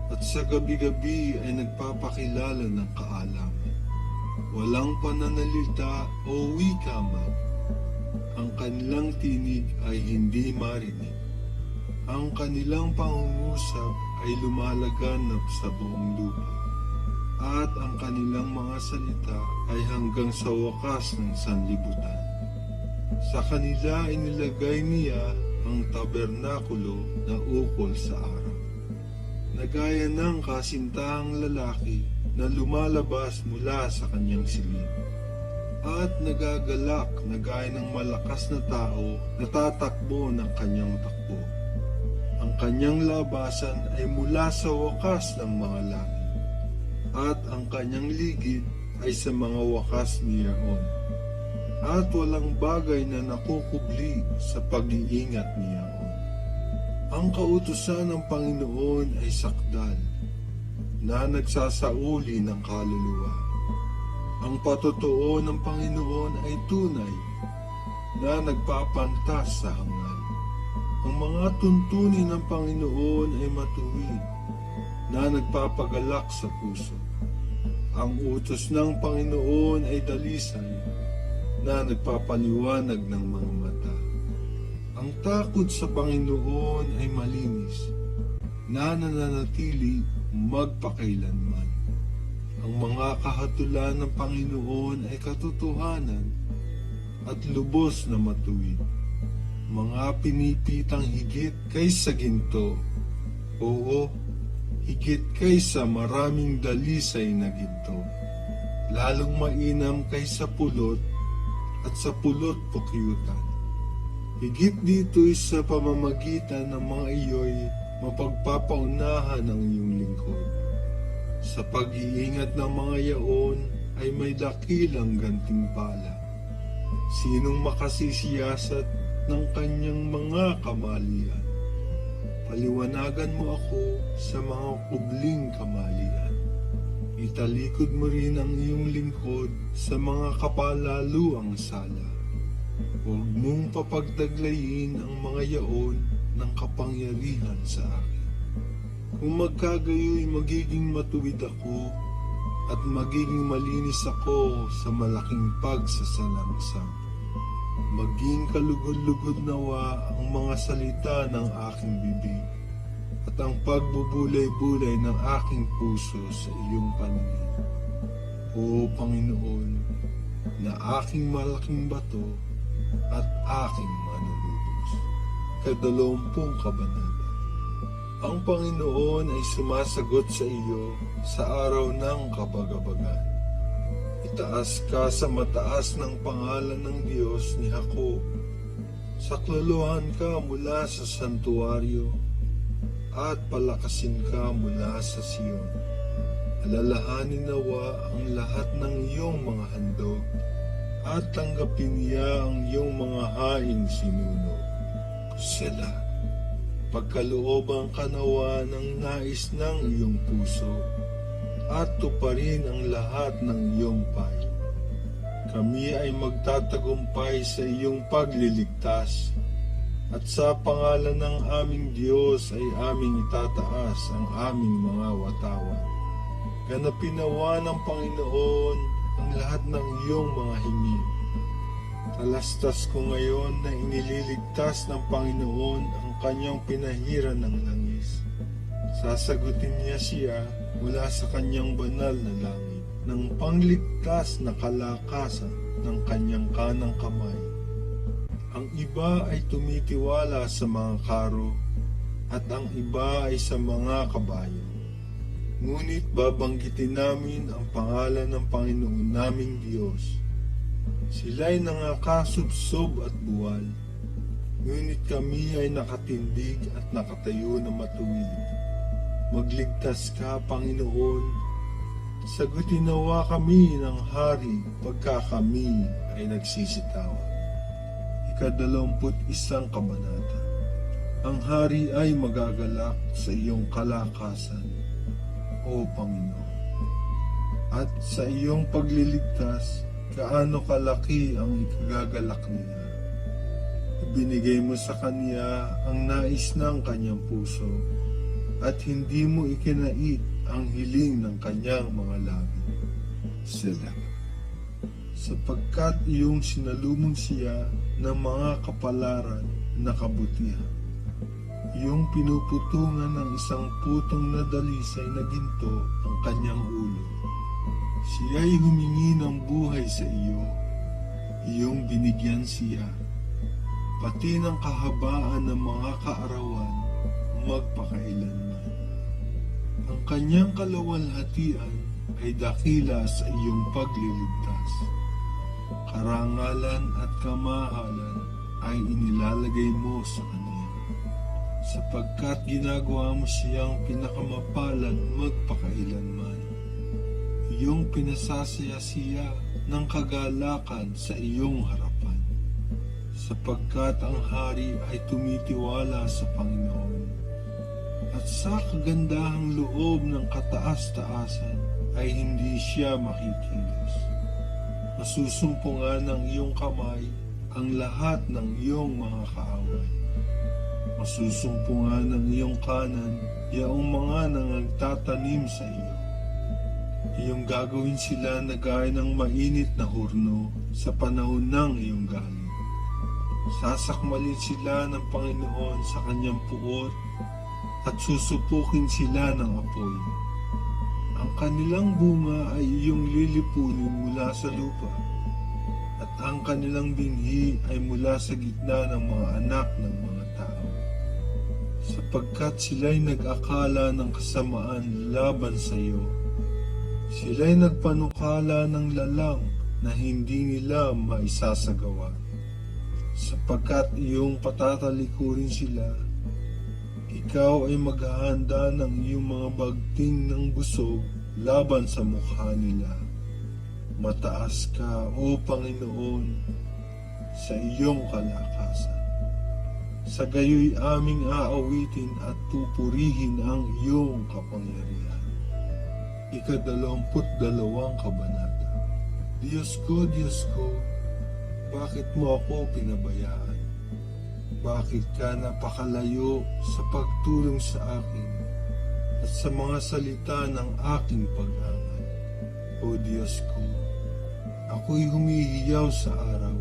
at sa gabi-gabi ay nagpapakilala ng kaalaman. Walang pananalita o wika man. Ang kanilang tinig ay hindi marinig. Ang kanilang pangungusap ay lumalaganap sa buong lupa, at ang kanilang mga salita ay hanggang sa wakas ng sanlibutan. Sa kanila inilagay niya ang tabernakulo na ukol sa araw, na gaya ng kasintahang lalaki na lumalabas mula sa kanyang silid, at nagagalak na gaya ng malakas na tao na tatakbo ng kanyang takbo. kanyang labasan ay mula sa wakas ng mga langit, at ang kanyang ligid ay sa mga wakas niyaon. At walang bagay na nakukubli sa pag-iingat niyaon. Ang kautusan ng Panginoon ay sakdal, na nagsasauli ng kaluluwa. Ang patotoo ng Panginoon ay tunay, na nagpapantas sa hangal. Ang mga tuntunin ng Panginoon ay matuwid, na nagpapagalak sa puso. Ang utos ng Panginoon ay dalisay, na nagpapaliwanag ng mga mata. Ang takot sa Panginoon ay malinis, na nananatili magpakailanman. Ang mga kahatulan ng Panginoon ay katotohanan at lubos na matuwid. Mga pinipitang higit kaysa ginto, oo, higit kaysa maraming dalisay na ginto, lalong mainam kaysa pulot at sa pulot pukyutan. Higit dito'y sa pamamagitan ng mga iyo'y mapagpapaunahan ng iyong lingkod. Sa pag-iingat ng mga yaon ay may dakilang gantimpala. Sinong makasisiyasat ng kanyang mga kamalian? Paliwanagan mo ako sa mga kubling kamalian. Italikod mo rin ang iyong lingkod sa mga kapalaluang sala. Huwag mong papagdaglayin ang mga yaon ng kapangyarihan sa akin. Kung magkagayoy magiging matuwid ako at magiging malinis ako sa malaking pagsasalangsang. Maging kalugod-lugod nawa ang mga salita ng aking bibig at ang pagbubulay-bulay ng aking puso sa iyong paningin. O Panginoon, na aking malaking bato at aking manunubos. 20 Kabanata. Ang Panginoon ay sumasagot sa iyo sa araw ng kabagabagan. Itaas ka sa mataas ng pangalan ng Diyos ni Jacob. Saklaluhan ka mula sa santuaryo at palakasin ka mula sa Sion. Alalahanin nawa ang lahat ng iyong mga handog at tanggapin niya ang iyong mga haing sinunog. Sela, pagkalooban ka nawa ng nais ng iyong puso at tuparin ang lahat ng iyong payo. Kami ay magtatagumpay sa iyong pagliligtas at sa pangalan ng aming Diyos ay aming itataas ang aming mga watawan. Ganapin nawa ng Panginoon ang lahat ng iyong mga hingin. Talastas ko ngayon na inililigtas ng Panginoon ang kanyang pinahiran ng langis. Sasagutin niya siya mula sa kanyang banal na langit ng pangligtas na kalakasan ng kanyang kanang kamay. Ang iba ay tumitiwala sa mga karo at ang iba ay sa mga kabayo. Ngunit babanggitin namin ang pangalan ng Panginoon naming Diyos. Sila'y nangakasubsob at buwal, ngunit kami ay nakatindig at nakatayo na matuwid. Magligtas ka, Panginoon. Sagutin nawa kami ng hari pagka kami ay nagsisitawa. 21 Kabanata. Ang hari ay magagalak sa iyong kalakasan, O Panginoon. At sa iyong pagliligtas, kaano kalaki ang ikagagalak niya. Ibinigay mo sa kanya ang nais ng kanyang puso at hindi mo ikinait ang hiling ng kanyang mga labi. Sila. Sapagkat iyong sinalumon siya ng mga kapalaran na kabutihan. Iyong pinuputungan ng isang putong na dalisay na ginto ang kanyang ulo. Siya'y humingi ng buhay sa iyo. Iyong binigyan siya. Pati ng kahabaan ng mga kaarawan magpakailanman. Ang kanyang kalawalhatian ay dakila sa iyong pagliligtas. Karangalan at kamahalan ay inilalagay mo sa kanya. sapagkat ginagawa mo siyang pinakamapalad magpakailanman. Iyong pinasasaya siya ng kagalakan sa iyong harapan, sapagkat ang hari ay tumitiwala sa Panginoon. At sa kagandahang loob ng kataas-taasan ay hindi siya makikilos. Masusumpungan ng iyong kamay ang lahat ng iyong mga kaaway. Masusumpungan ng iyong kanan yaong mga nangagtatanim sa iyo. Iyong gagawin sila na gaya ng mainit na hurno sa panahon ng iyong galit. Sasakmalin sila ng Panginoon sa kanyang puot at susupukin sila ng apoy. Ang kanilang bunga ay iyong lilipunin mula sa lupa, at ang kanilang binhi ay mula sa gitna ng mga anak ng mga tao. Sapagkat sila'y nag-akala ng kasamaan laban sa iyo, sila'y nagpanukala ng lalang na hindi nila maisasagawa. Sapagkat iyong patatalikurin sila, ikaw ay maghahanda ng iyong mga bagting ng busog laban sa mukha nila. Mataas ka, O Panginoon, sa iyong kalakasan. Sa gayoy aming aawitin at pupurihin ang iyong kapangyarihan. 22 Kabanata. Diyos ko, bakit mo ako pinabayaan? Bakit ka napakalayo sa pagtulong sa akin at sa mga salita ng aking pag-angad? O Diyos ko, ako'y humihiyaw sa araw,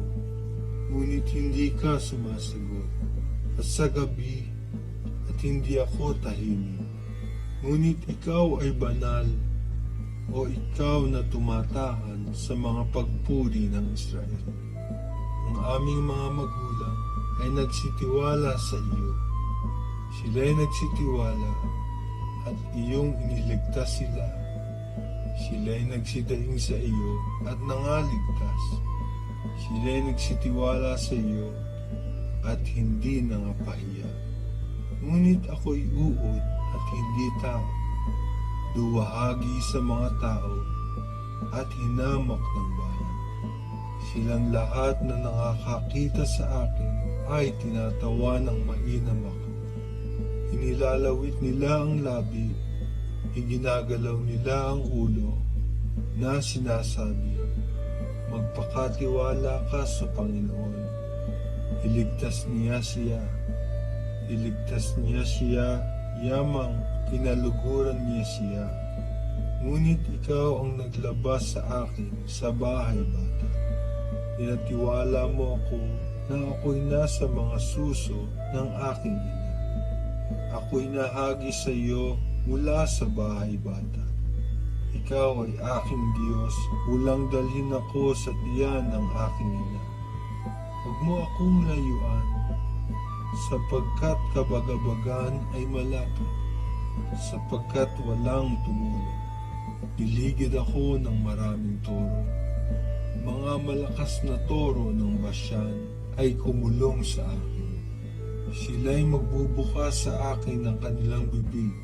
ngunit hindi ka sumasagot, at sa gabi, at hindi ako tahimik. Ngunit ikaw ay banal, o ikaw na tumatahan sa mga pagpuri ng Israel. Ang aming mga magulang ay nagsitiwala sa iyo. Sila'y nagsitiwala at iyong iniligtas sila. Sila'y nagsidaing sa iyo at nangaligtas. Sila'y nagsitiwala sa iyo at hindi nangapahiya. Ngunit ako'y uod at hindi tao, duwahagi sa mga tao at hinamak ng bayan. Silang lahat na nakakakita sa akin ay tinatawa ng mainam ako. Inilalawit nila ang labi, iginagalaw nila ang ulo, na sinasabi, magpakatiwala ka sa Panginoon. Iligtas niya siya, yamang kinaluguran niya siya. Ngunit ikaw ang naglabas sa akin sa bahay bata. Tinatiwala mo ako na ako'y nasa mga suso ng aking ina. Ako'y nahagi sa iyo mula sa bahay bata. Ikaw ay aking Diyos, ulang dalhin ako sa tiyan ng aking ina. Huwag mo akong layuan, sapagkat kabagabagan ay malapit, sapagkat walang tumulong. Niligid ako ng maraming toro. Mga malakas na toro ng Bashan ay kumulong sa akin. Sila'y magbubukas sa akin ng kanilang bibig,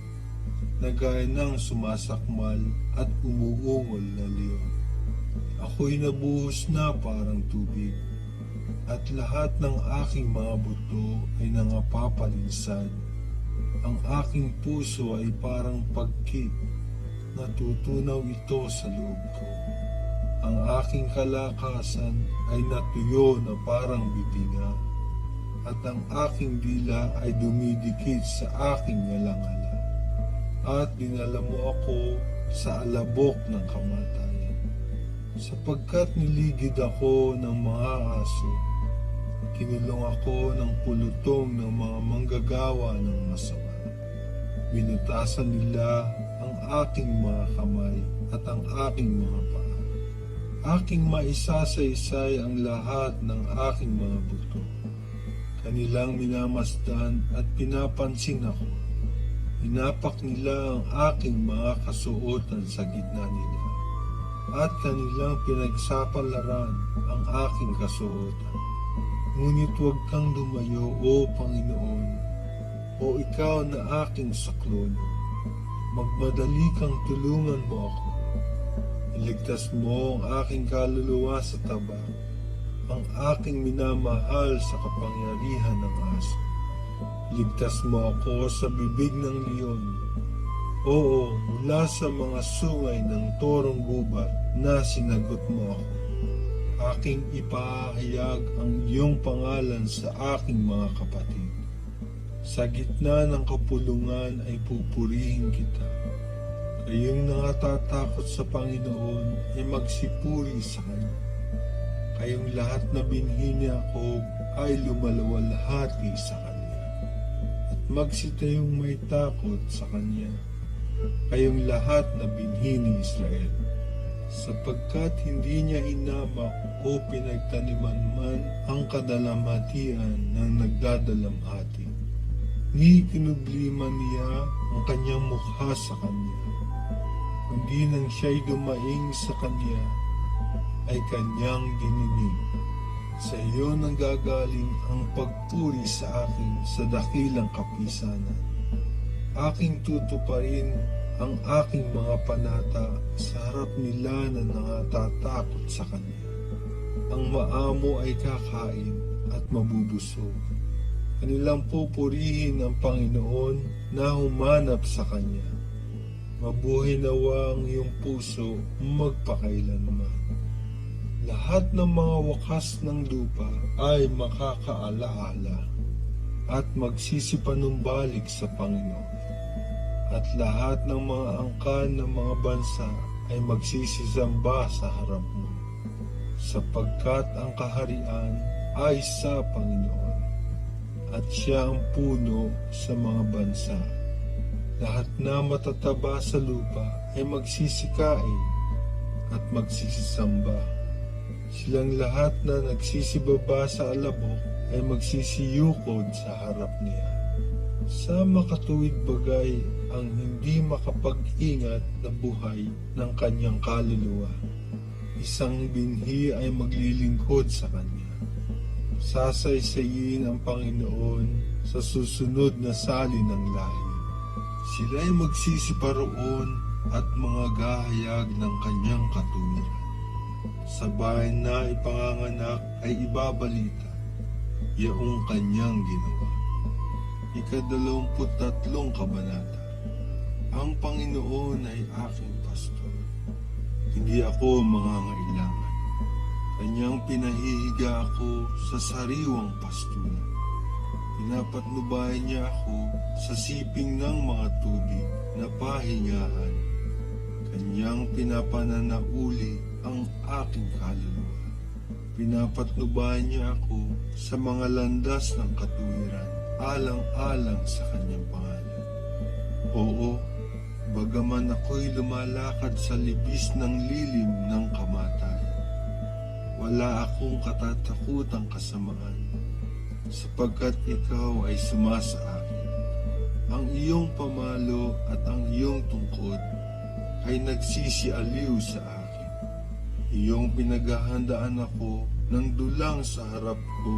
na gaya ng sumasakmal at umuungol na leon. Ako'y nabuhos na parang tubig, at lahat ng aking mga buto ay nangapapalinsan. Ang aking puso ay parang pagkit, natutunaw ito sa loob ko. Ang aking kalakasan ay natuyo na parang bibinga, at ang aking dila ay dumidikit sa aking ngalangala. At dinala mo ako sa alabok ng kamatayan, sapagkat niligid ako ng mga aso. Kinulong ako ng pulutong ng mga manggagawa ng masama. Binutasan nila ang aking mga kamay at ang aking mga paa. Aking maisasaysay ang lahat ng aking mga buto. Kanilang minamasdan at pinapansin ako. Hinapak nila ang aking mga kasuotan sa gitna nila, at kanilang pinagsapalaran ang aking kasuotan. Ngunit huwag kang lumayo, O Panginoon. O ikaw na aking saklolo, magmadali kang tulungan mo ako. Iligtas mo ang aking kaluluwa sa taba, ang aking minamahal sa kapangyarihan ng aso. Iligtas mo ako sa bibig ng leon. Oo, mula sa mga sungay ng torong gubat na sinagot mo ako. Aking ipahayag ang iyong pangalan sa aking mga kapatid. Sa gitna ng kapulungan ay pupurihin kita. Kayong nakatatakot sa Panginoon ay magsipuri sa Kanya. Kayong lahat na binhi ni Jacob ay lumalawalhati sa Kanya. At magsitayong may takot sa Kanya. Kayong lahat na binhi ni Israel. Sapagkat hindi niya hinamak o pinagtaniman man ang kadalamhatian ng nagdadalamhati. Ni kinubliman niya ang kanyang mukha sa Kanya. Kundi nang siya'y dumaing sa Kanya, ay Kanyang dininig. Sa iyo nang gagaling ang pagpuri sa akin sa dakilang kapisanan. Aking tutuparin ang aking mga panata sa harap nila na nakatatakot sa Kanya. Ang maamo ay kakain at mabubusog. Kanilang pupurihin ang Panginoon na humanap sa Kanya. Mabuhay nawa ang iyong puso magpakailanman. Lahat ng mga wakas ng lupa ay makakaalaala at magsisipanumbalik sa Panginoon. At lahat ng mga angkan ng mga bansa ay magsisisamba sa harap mo, sapagkat ang kaharian ay sa Panginoon, at siya ang puno sa mga bansa. Lahat na matataba sa lupa ay magsisikain at magsisisamba. Silang lahat na nagsisibaba sa alabok ay magsisiyukod sa harap niya. Sa makatuwid bagay ang hindi makapag-ingat na buhay ng kanyang kaluluwa. Isang binhi ay maglilingkod sa kanya. Sasaysayin ang Panginoon sa susunod na sali ng lahi. Sila ay magsisiparoon at mga gahayag ng kanyang katuwiran. Sa bayan na ipanganganak ay ibabalita, yaong kanyang ginawa. 23 kabanata. Ang Panginoon ay aking pastor. Hindi ako mangangailangan. Kanyang pinahihiga ako sa sariwang pastulan. Pinapatnubayan niya ako sa siping ng mga tubig na pahingahan. Kanyang pinapananauli ang aking kaluluwa. Pinapatnubayan niya ako sa mga landas ng katuwiran, alang-alang sa kanyang pangalan. Oo, bagaman ako'y lumalakad sa libis ng lilim ng kamatayan, wala akong katatakutang kasamaan, sapagkat ikaw ay sumasa akin. Ang iyong pamalo at ang iyong tungkod ay nagsisialiw sa akin. Iyong pinaghahandaan ako ng dulang sa harap ko,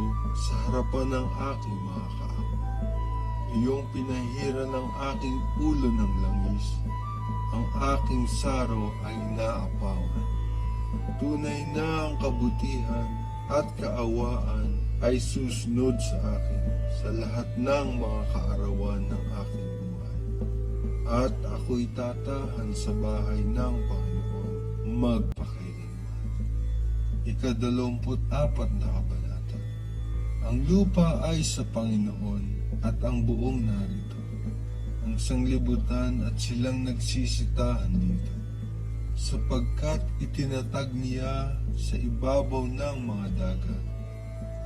sa harapan ng aking mga kaaway. Iyong pinahiran ng aking ulo ng langis, ang aking saro ay naapawan. Tunay na ang kabutihan at kaawaan ay susunod sa akin sa lahat ng mga kaarawan ng aking buhay. At ako'y tatahan sa bahay ng Panginoon magpakailanman. 24 na kabanata. Ang lupa ay sa Panginoon at ang buong narito, ang sanglibutan at silang nagsisitahan dito, sapagkat itinatag niya sa ibabaw ng mga dagat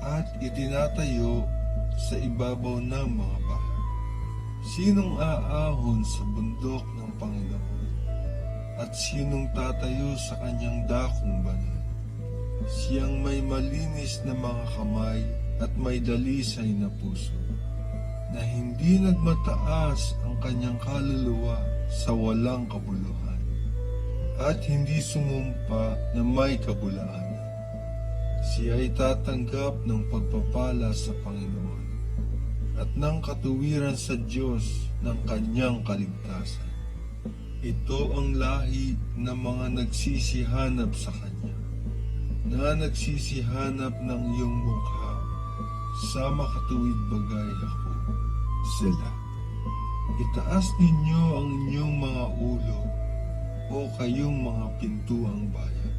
at itinatayo sa ibabaw ng mga bahay. Sinong aahon sa bundok ng Panginoon at sinong tatayo sa kanyang dakong banal? Siyang may malinis na mga kamay at may dalisay na puso, na hindi nagmataas ang kanyang kaluluwa sa walang kabuluhan, at hindi sumumpa na may kabulaanan. Siya ay tatanggap ng pagpapala sa Panginoon, at ng katuwiran sa Diyos ng kanyang kaligtasan. Ito ang lahi ng mga nagsisihanap sa Kanya, na nagsisihanap ng iyong mukha, sa makatuwid bagay ako. Sila. Itaas ninyo ang inyong mga ulo, o kayong mga pintuang bayan,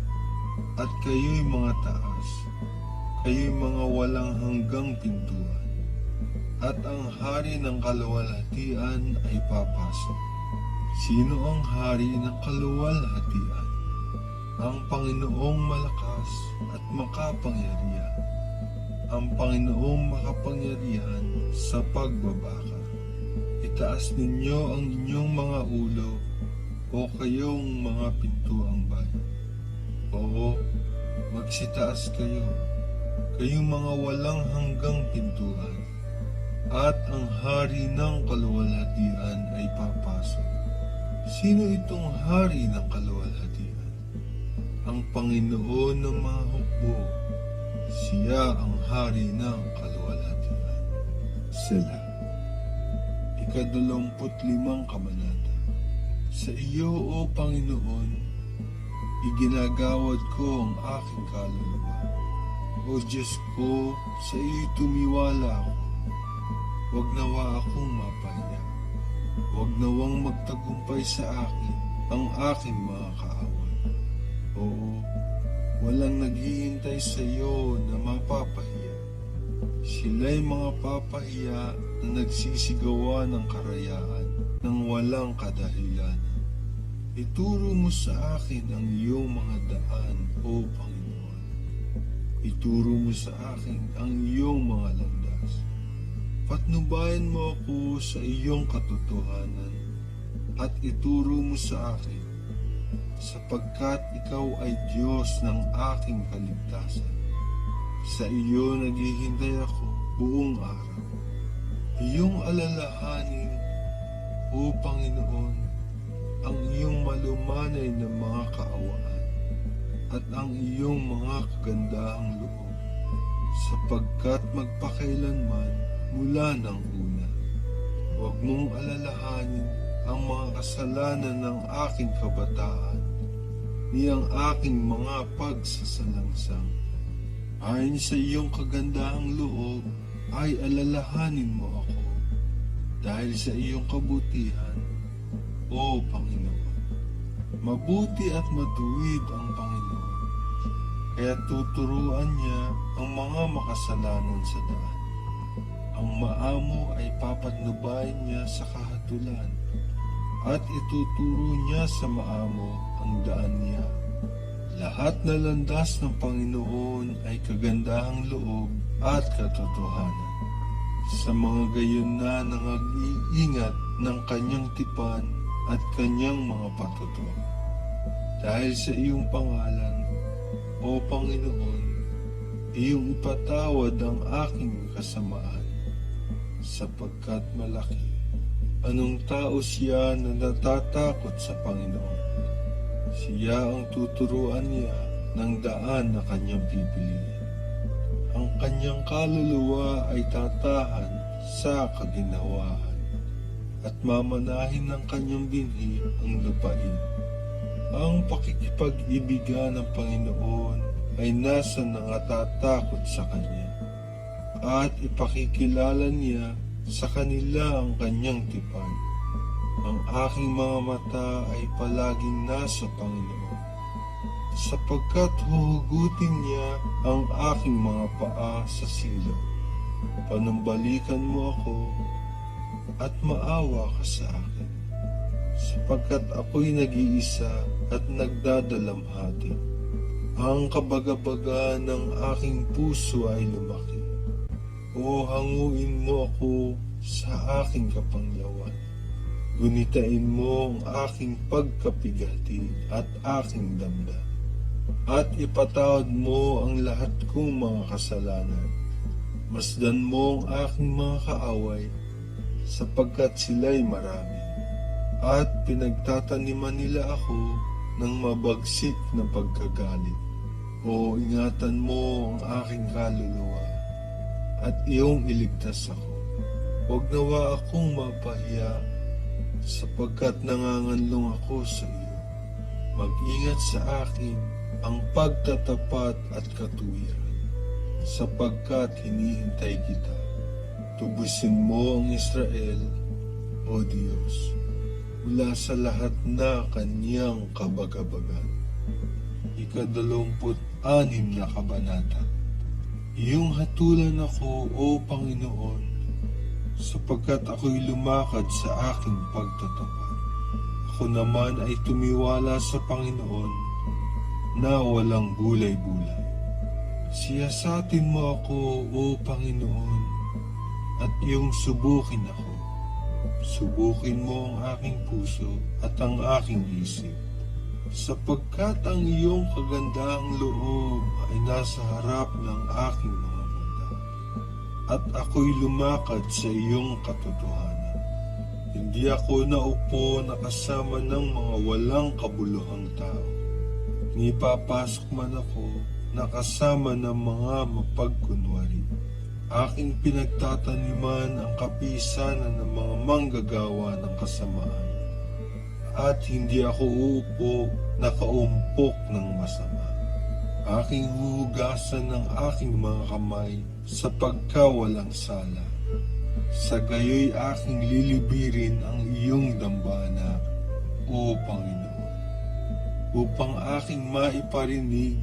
at kayo'y mga taas, kayo'y mga walang hanggang pintuan, at ang hari ng kaluwalhatian ay papasok. Sino ang hari ng kaluwalhatian? Ang Panginoong malakas at makapangyarihan, ang Panginoong makapangyarihan sa pagbabaka. Itaas ninyo ang inyong mga ulo, o kayong mga pintuang bayan. Oo, magsitaas kayo, kayong mga walang hanggang pintuan, at ang hari ng kaluwalhatian ay papasok. Sino itong hari ng kaluwalhatian? Ang Panginoon ng mga hukbo. Siya ang hari ng kaluwalhatian. Sila. 25 Kabanata. Sa iyo, O Panginoon, iginagawad ko ang aking kaluluwa. O Diyos ko, sa iyo tumiwala ako. Huwag nawa akong mapahiya. Huwag nawang magtagumpay sa akin ang aking mga kaaway. Oo, walang naghihintay sa iyo na mapapahiya. Sila'y mga papahiya na nagsisigawa ng karayaan ng walang kadahilanan. Ituro mo sa akin ang iyong mga daan, O Panginoon. Ituro mo sa akin ang iyong mga landas. Patnubayan mo ako sa iyong katotohanan at ituro mo sa akin, sapagkat ikaw ay Diyos ng aking kaligtasan. Sa iyo naghihintay ako buong araw. Iyong alalahanin, O Panginoon, ang iyong malumanay na mga kaawaan at ang iyong mga kagandahang loob, sapagkat magpakailanman mula ng una. Huwag mong alalahanin ang mga kasalanan ng aking kabataan, ni ang aking mga pagsasalangsang. Ayon sa iyong kagandahang loob, ay alalahanin mo ako, dahil sa iyong kabutihan, O Panginoon. Mabuti at matuwid ang Panginoon, kaya tuturuan niya ang mga makasalanan sa daan. Ang maamo ay papatnubayan niya sa kahatulan, at ituturo niya sa maamo ang daan niya. Lahat na landas ng Panginoon ay kagandahang loob at katotohanan. Sa mga gayon na nangag-iingat ng kanyang tipan at kanyang mga patutuo. Dahil sa iyong pangalan, O Panginoon, iyong ipatawad ang aking kasamaan, sapagkat malaki. Anong tao siya na natatakot sa Panginoon? Siya ang tuturuan niya ng daan na kanyang pipiliin. Ang kanyang kaluluwa ay tatahan sa kaginawahan, at mamanahin ng kanyang binhi ang lupain. Ang pakikipag-ibigan ng Panginoon ay nasa nangatatakot sa Kanya, at ipakikilala niya sa kanila ang kanyang tipan. Ang aking mga mata ay palaging nasa Panginoon, sapagkat huhugutin niya ang aking mga paa sa silong. Panumbalikan mo ako at maawa ka sa akin, sapagkat ako'y nag-iisa at nagdadalamhati. Ang kabaga-baga ng aking puso ay lumaki. O hanguin mo ako sa aking kapanglawan. Gunitain mo ang aking pagkapigati at aking damdam. At ipatawad mo ang lahat kong mga kasalanan. Masdan mo ang aking mga kaaway, sapagkat sila'y marami. At pinagtataniman nila ako ng mabagsik na pagkagalit. O ingatan mo ang aking kaluluwa, at iyong iligtas ako. Huwag nawa akong mapahiya, sapagkat nanganganlong ako sa iyo. Mag-ingat sa akin ang pagtatapat at katuwiran, sapagkat hinihintay kita. Tubusin mo ang Israel, O Diyos, mula sa lahat na kanyang kabagabagan. 26 na kabanata. Iyong hatulan ako, O Panginoon, sapagkat ako'y lumakad sa aking pagtatapat. Ako naman ay tumiwala sa Panginoon na walang bulay-bulay. Siyasatin mo ako, O Panginoon, at iyong subukin ako. Subukin mo ang aking puso at ang aking isip, sapagkat ang iyong kagandahang loob ay nasa harap ng aking mga mata, at ako'y lumakad sa iyong katotohanan. Hindi ako naupo na kasama ng mga walang kabuluhang tao. Nipapasok man ako na kasama ng mga mapagkunwari. Aking pinagtataniman ang kapisanan ng mga manggagawa ng kasamaan, at hindi ako uupo na kaumpok ng masama. Aking huhugasan ng aking mga kamay sa pagkawalang sala. Sa gayoy aking lilibirin ang iyong dambana, O Panginoon, upang aking maiparinig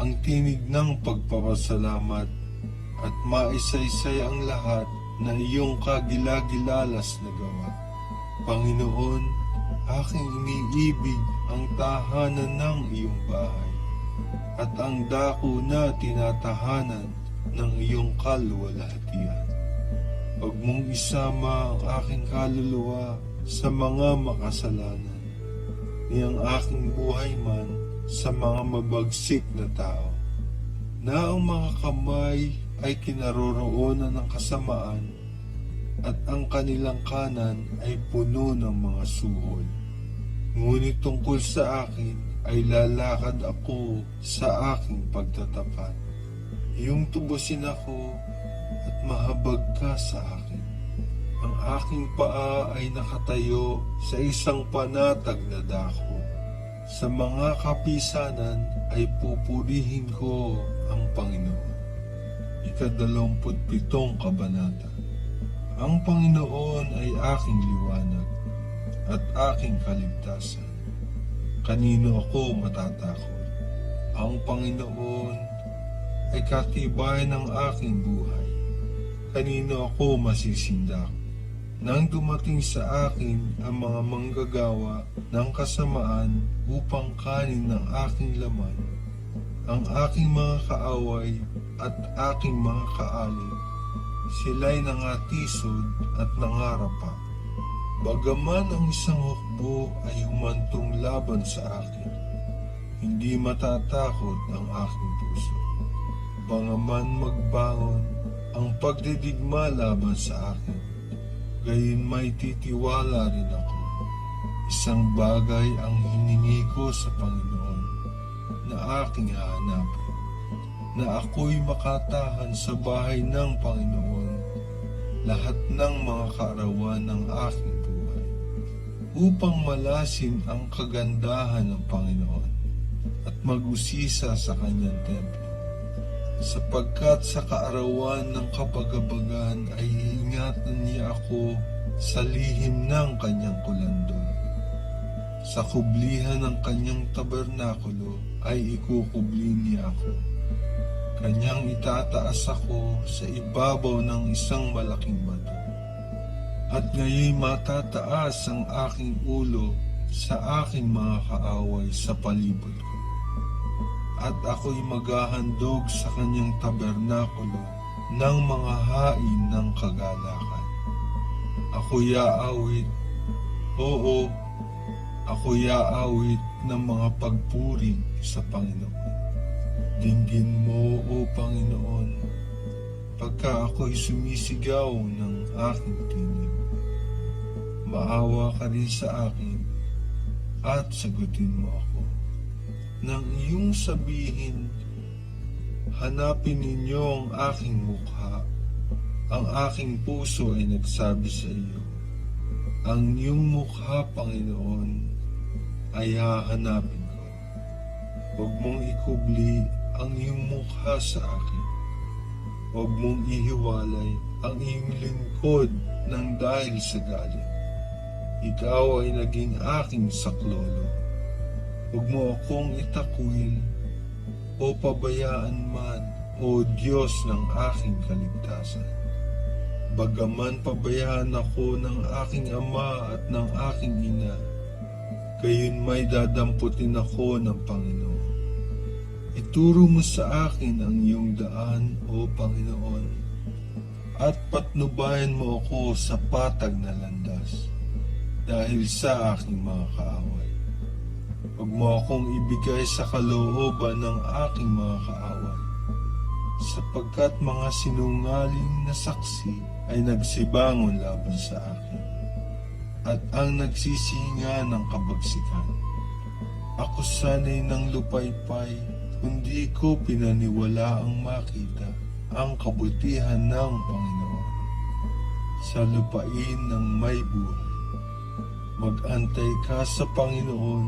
ang tinig ng pagpapasalamat at maisaysay ang lahat na iyong kagilagilalas na gawa. Panginoon, aking iniibig ang tahanan ng iyong bahay, at ang dako na tinatahanan ng iyong kaluwalhatian. Huwag mong isama ang aking kaluluwa sa mga makasalanan, ni ang aking buhay man sa mga mabagsik na tao, na ang mga kamay ay kinaroroonan ng kasamaan, at ang kanilang kanan ay puno ng mga suhol. Ngunit tungkol sa akin ay lalakad ako sa aking pagtatapat. Iyong tubusin ako at mahabag ka sa akin. Ang aking paa ay nakatayo sa isang panatag na dako. Sa mga kapisanan ay pupurihin ko ang Panginoon. 27 kabanata. Ang Panginoon ay aking liwanag at aking kaligtasan. Kanino ako matatakot? Ang Panginoon ay katibayan ng aking buhay. Kanino ako masisindak? Nang dumating sa akin ang mga manggagawa ng kasamaan upang kanin ng aking laman, ang aking mga kaaway at aking mga kaalip, sila'y nangatisod at nangarapa. Bagaman ang isang hukbo ay humantong laban sa akin, hindi matatakot ang aking puso. Bagaman magbangon ang pagdidigma laban sa akin, gayon may titiwala rin ako. Isang bagay ang hiningi ko sa Panginoon na aking hahanapin, na ako'y makatahan sa bahay ng Panginoon lahat ng mga kaarawan ng aking buhay, upang malasin ang kagandahan ng Panginoon at mag-usisa sa kanyang templo. Sapagkat sa kaarawan ng kabagabagan ay iingatan niya ako sa lihim ng kanyang kulandong. Sa kublihan ng kanyang tabernakulo ay ikukubli niya ako. Kanyang itataas ako sa ibabaw ng isang malaking bato. At ngayon matataas ang aking ulo sa aking mga kaaway sa palibot ko. At ako'y maghahandog sa kanyang tabernakulo ng mga hain ng kagalakan. Ako'y aawit, oo, ako'y aawit ng mga pagpuri sa Panginoon. Dinggin mo, O Panginoon, pagka ako'y sumisigaw ng aking tinig. Maawa ka rin sa akin at sagutin mo ako. Nang iyong sabihin, hanapin ninyo ang aking mukha, Ang aking puso ay nagsabi sa iyo, ang iyong mukha, Panginoon, ay hahanapin ko. Huwag mong ikubli ang iyong mukha sa akin. Huwag mong ihiwalay ang iyong lingkod ng dahil sa galit. Ikaw ay naging aking saklolo. Huwag mo akong itakwil o pabayaan man, O Diyos ng aking kaligtasan. Bagaman pabayaan ako ng aking ama at ng aking ina, gayon may dadamputin ako ng Panginoon. Ituro mo sa akin ang iyong daan, O Panginoon, at patnubayan mo ako sa patag na landas dahil sa aking mga kaaway. Huwag mo akong ibigay sa kalooban ng aking mga kaaway, sapagkat mga sinungaling na saksi ay nagsibangon laban sa akin, at ang nagsisinga ng kabagsikan. Ako sana'y ng lupaypay, kundi ko pinaniwala ang makita ang kabutihan ng Panginoon sa lupain ng may buhay. Mag-antay ka sa Panginoon,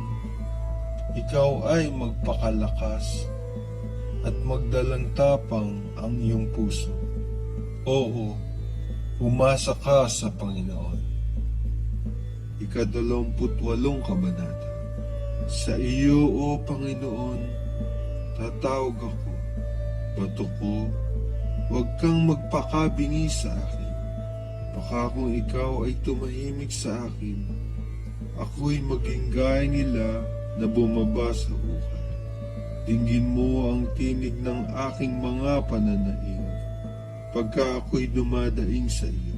ikaw ay magpakalakas at magdalang tapang ang iyong puso. Oo, umasa ka sa Panginoon. 28 Kabanata. Sa iyo, O Panginoon, tatawag ako. Bato ko, huwag kang magpakabingi sa akin. Baka kung ikaw ay tumahimik sa akin, ako'y maging gaya nila na bumaba sa hukay. Dinggin mo ang tinig ng aking mga pananaig, pagka ako'y dumadaing sa iyo.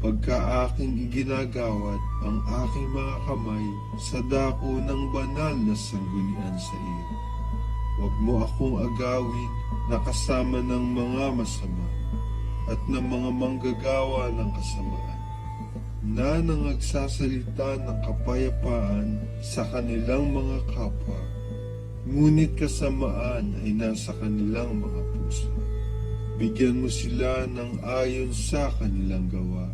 Pagka aking iginagawad ang aking mga kamay sa dako ng banal na sanggunian sa iyo. Huwag mo akong agawin na kasama ng mga masama at ng mga manggagawa ng kasamaan, na nangagsasalita ng kapayapaan sa kanilang mga kapwa, ngunit kasamaan ay nasa kanilang mga puso. Bigyan mo sila ng ayon sa kanilang gawa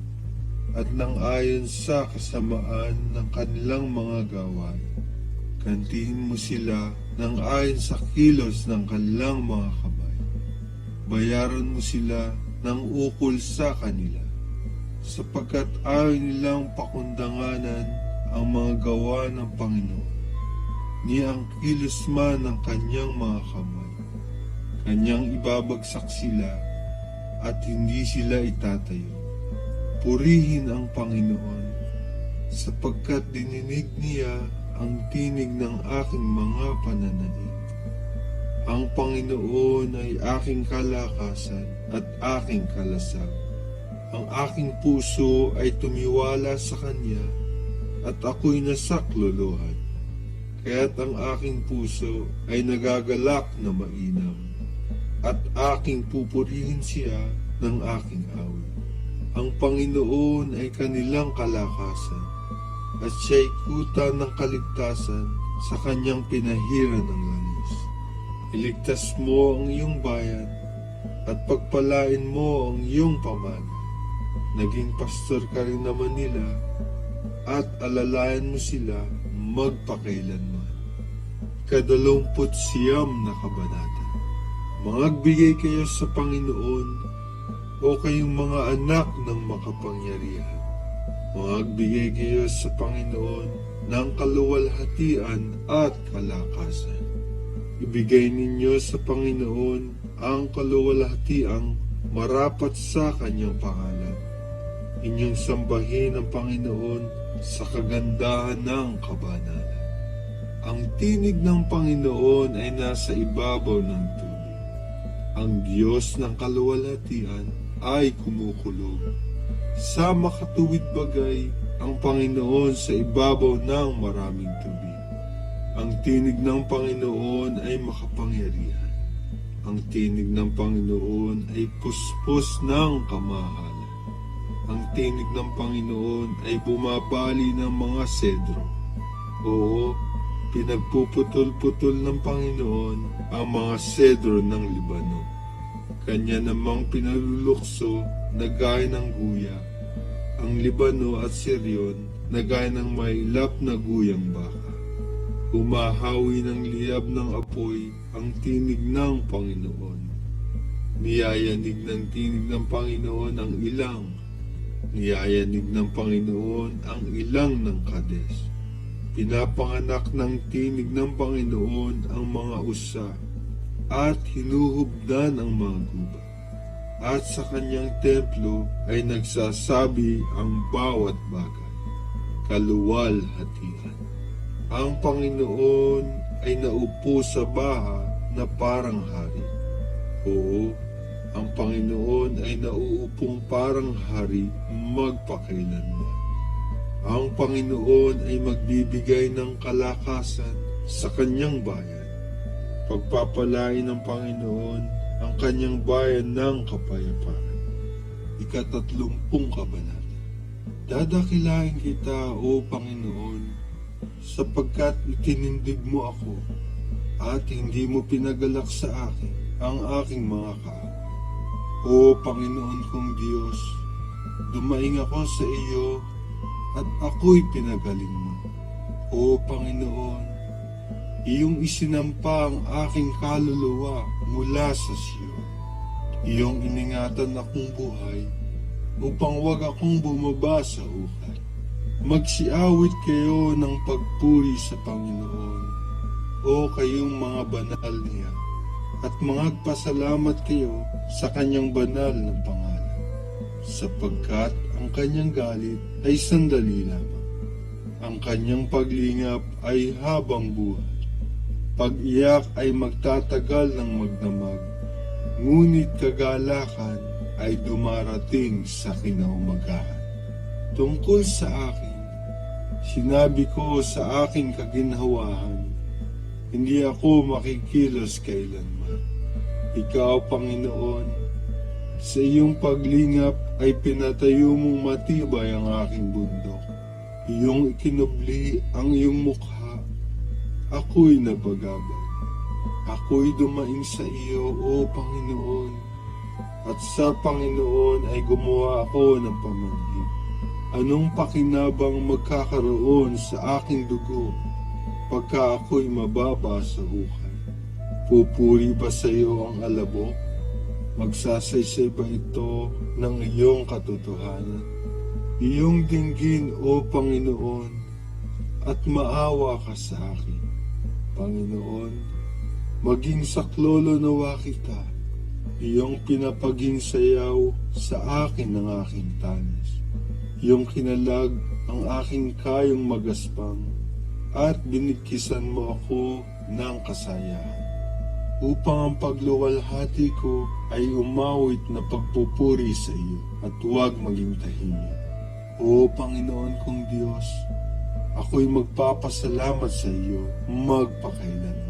at ng ayon sa kasamaan ng kanilang mga gawain. Gantihin mo sila ng ayon sa kilos ng kanilang mga kamay. Bayaran mo sila ng ukol sa kanila, sapagkat ayaw nilang pakundanganan ang mga gawa ng Panginoon, ni ang kilos man ng kanyang mga kamay. Kanyang ibabagsak sila at hindi sila itatayo. Purihin ang Panginoon, sapagkat dininig niya ang tinig ng aking mga pananaig. Ang Panginoon ay aking kalakasan at aking kalasag. Ang aking puso ay tumiwala sa Kanya at ako'y nasaklolohan. Kaya't ang aking puso ay nagagalak na mainam at aking pupurihin siya ng aking awit. Ang Panginoon ay kanilang kalakasan at siya'y kuta ng kaligtasan sa Kanyang pinahiran ng langis. Iligtas mo ang iyong bayan at pagpalain mo ang iyong pamana. Naging pastor ka rin naman nila at alalayan mo sila magpakailanman. 29 na Kabanata. Magbigay kayo sa Panginoon, o kayong mga anak ng makapangyarihan. Magbigay kayo sa Panginoon ng kaluwalhatian at kalakasan. Ibigay ninyo sa Panginoon ang kaluwalhatiang marapat sa Kanyang pangalan. Inyong sambahin ang Panginoon sa kagandahan ng kabanalan. Ang tinig ng Panginoon ay nasa ibabaw ng tubig. Ang Diyos ng kaluwalhatian ay kumukulog. Sa makatuwid bagay ang Panginoon sa ibabaw ng maraming tubig. Ang tinig ng Panginoon ay makapangyarihan. Ang tinig ng Panginoon ay puspos ng kamahalan. Ang tinig ng Panginoon ay bumabali ng mga sedro. Oo, pinagpuputol-putol ng Panginoon ang mga sedro ng Libano. Kanya namang pinalulukso na gaya ng guya, ang Libano at Sirion na gaya ng mailap na guyang baka. Humahawi ng liyab ng apoy ang tinig ng Panginoon. Niyayanig ng tinig ng Panginoon ang ilang. Niyayanig ng Panginoon ang ilang ng Kades. Pinapanganak ng tinig ng Panginoon ang mga usa at hinuhubdan ang mga gubat. At sa kanyang templo ay nagsasabi ang bawat bagay, kaluwalhatian. Ang Panginoon ay naupo sa baha na parang hari. Oo, ang Panginoon ay nauupong parang hari magpakailanman. Ang Panginoon ay magbibigay ng kalakasan sa kanyang bayan. Pagpapalain ng Panginoon ang kanyang bayan ng kapayapaan. 30 kabanata. Dadakilain kita, O Panginoon, sapagkat itinindig mo ako at hindi mo pinagalak sa akin ang aking mga kaaway. O Panginoon kong Diyos, dumaing ako sa iyo at ako'y pinagaling mo. O Panginoon, iyong isinampa ang aking kaluluwa mula sa Siyon. Iyong iningatan akong buhay upang wag akong bumaba sa ukay. Magsiawit kayo ng pagpuri sa Panginoon, o kayong mga banal niya, at magpasalamat kayo sa kanyang banal na pangalan, sapagkat ang kanyang galit ay sandali lamang. Ang kanyang paglingap ay habang buhay. Pag-iyak ay magtatagal ng magdamag, ngunit kagalakan ay dumarating sa kinaumagahan. Tungkol sa akin, sinabi ko sa aking kaginhawahan, hindi ako makikilos kailanman. Ikaw, Panginoon, sa iyong paglingap ay pinatayo mong matibay ang aking bundok. Iyong ikinubli ang iyong mukha, ako'y nabagabag. Ako'y dumaing sa iyo, O Panginoon, at sa Panginoon ay gumawa ako ng pamanhid. Anong pakinabang magkakaroon sa aking dugo pagka ako'y mababa sa hukay? Pupuri ba sa iyo ang alabok? Magsasaysay ba ito ng iyong katotohanan? Iyong dinggin, O Panginoon, at maawa ka sa akin. Panginoon, maging saklolo nawa kita. Iyong pinapaging sayaw sa akin ng aking tanis. Iyong kinalag ang aking kayong magaspang at binigkisan mo ako ng kasayahan, upang ang pagluwalhati ko ay umawit na pagpupuri sa iyo at huwag maging tahimik. O Panginoon kong Diyos, ako'y magpapasalamat sa iyo magpakailanman.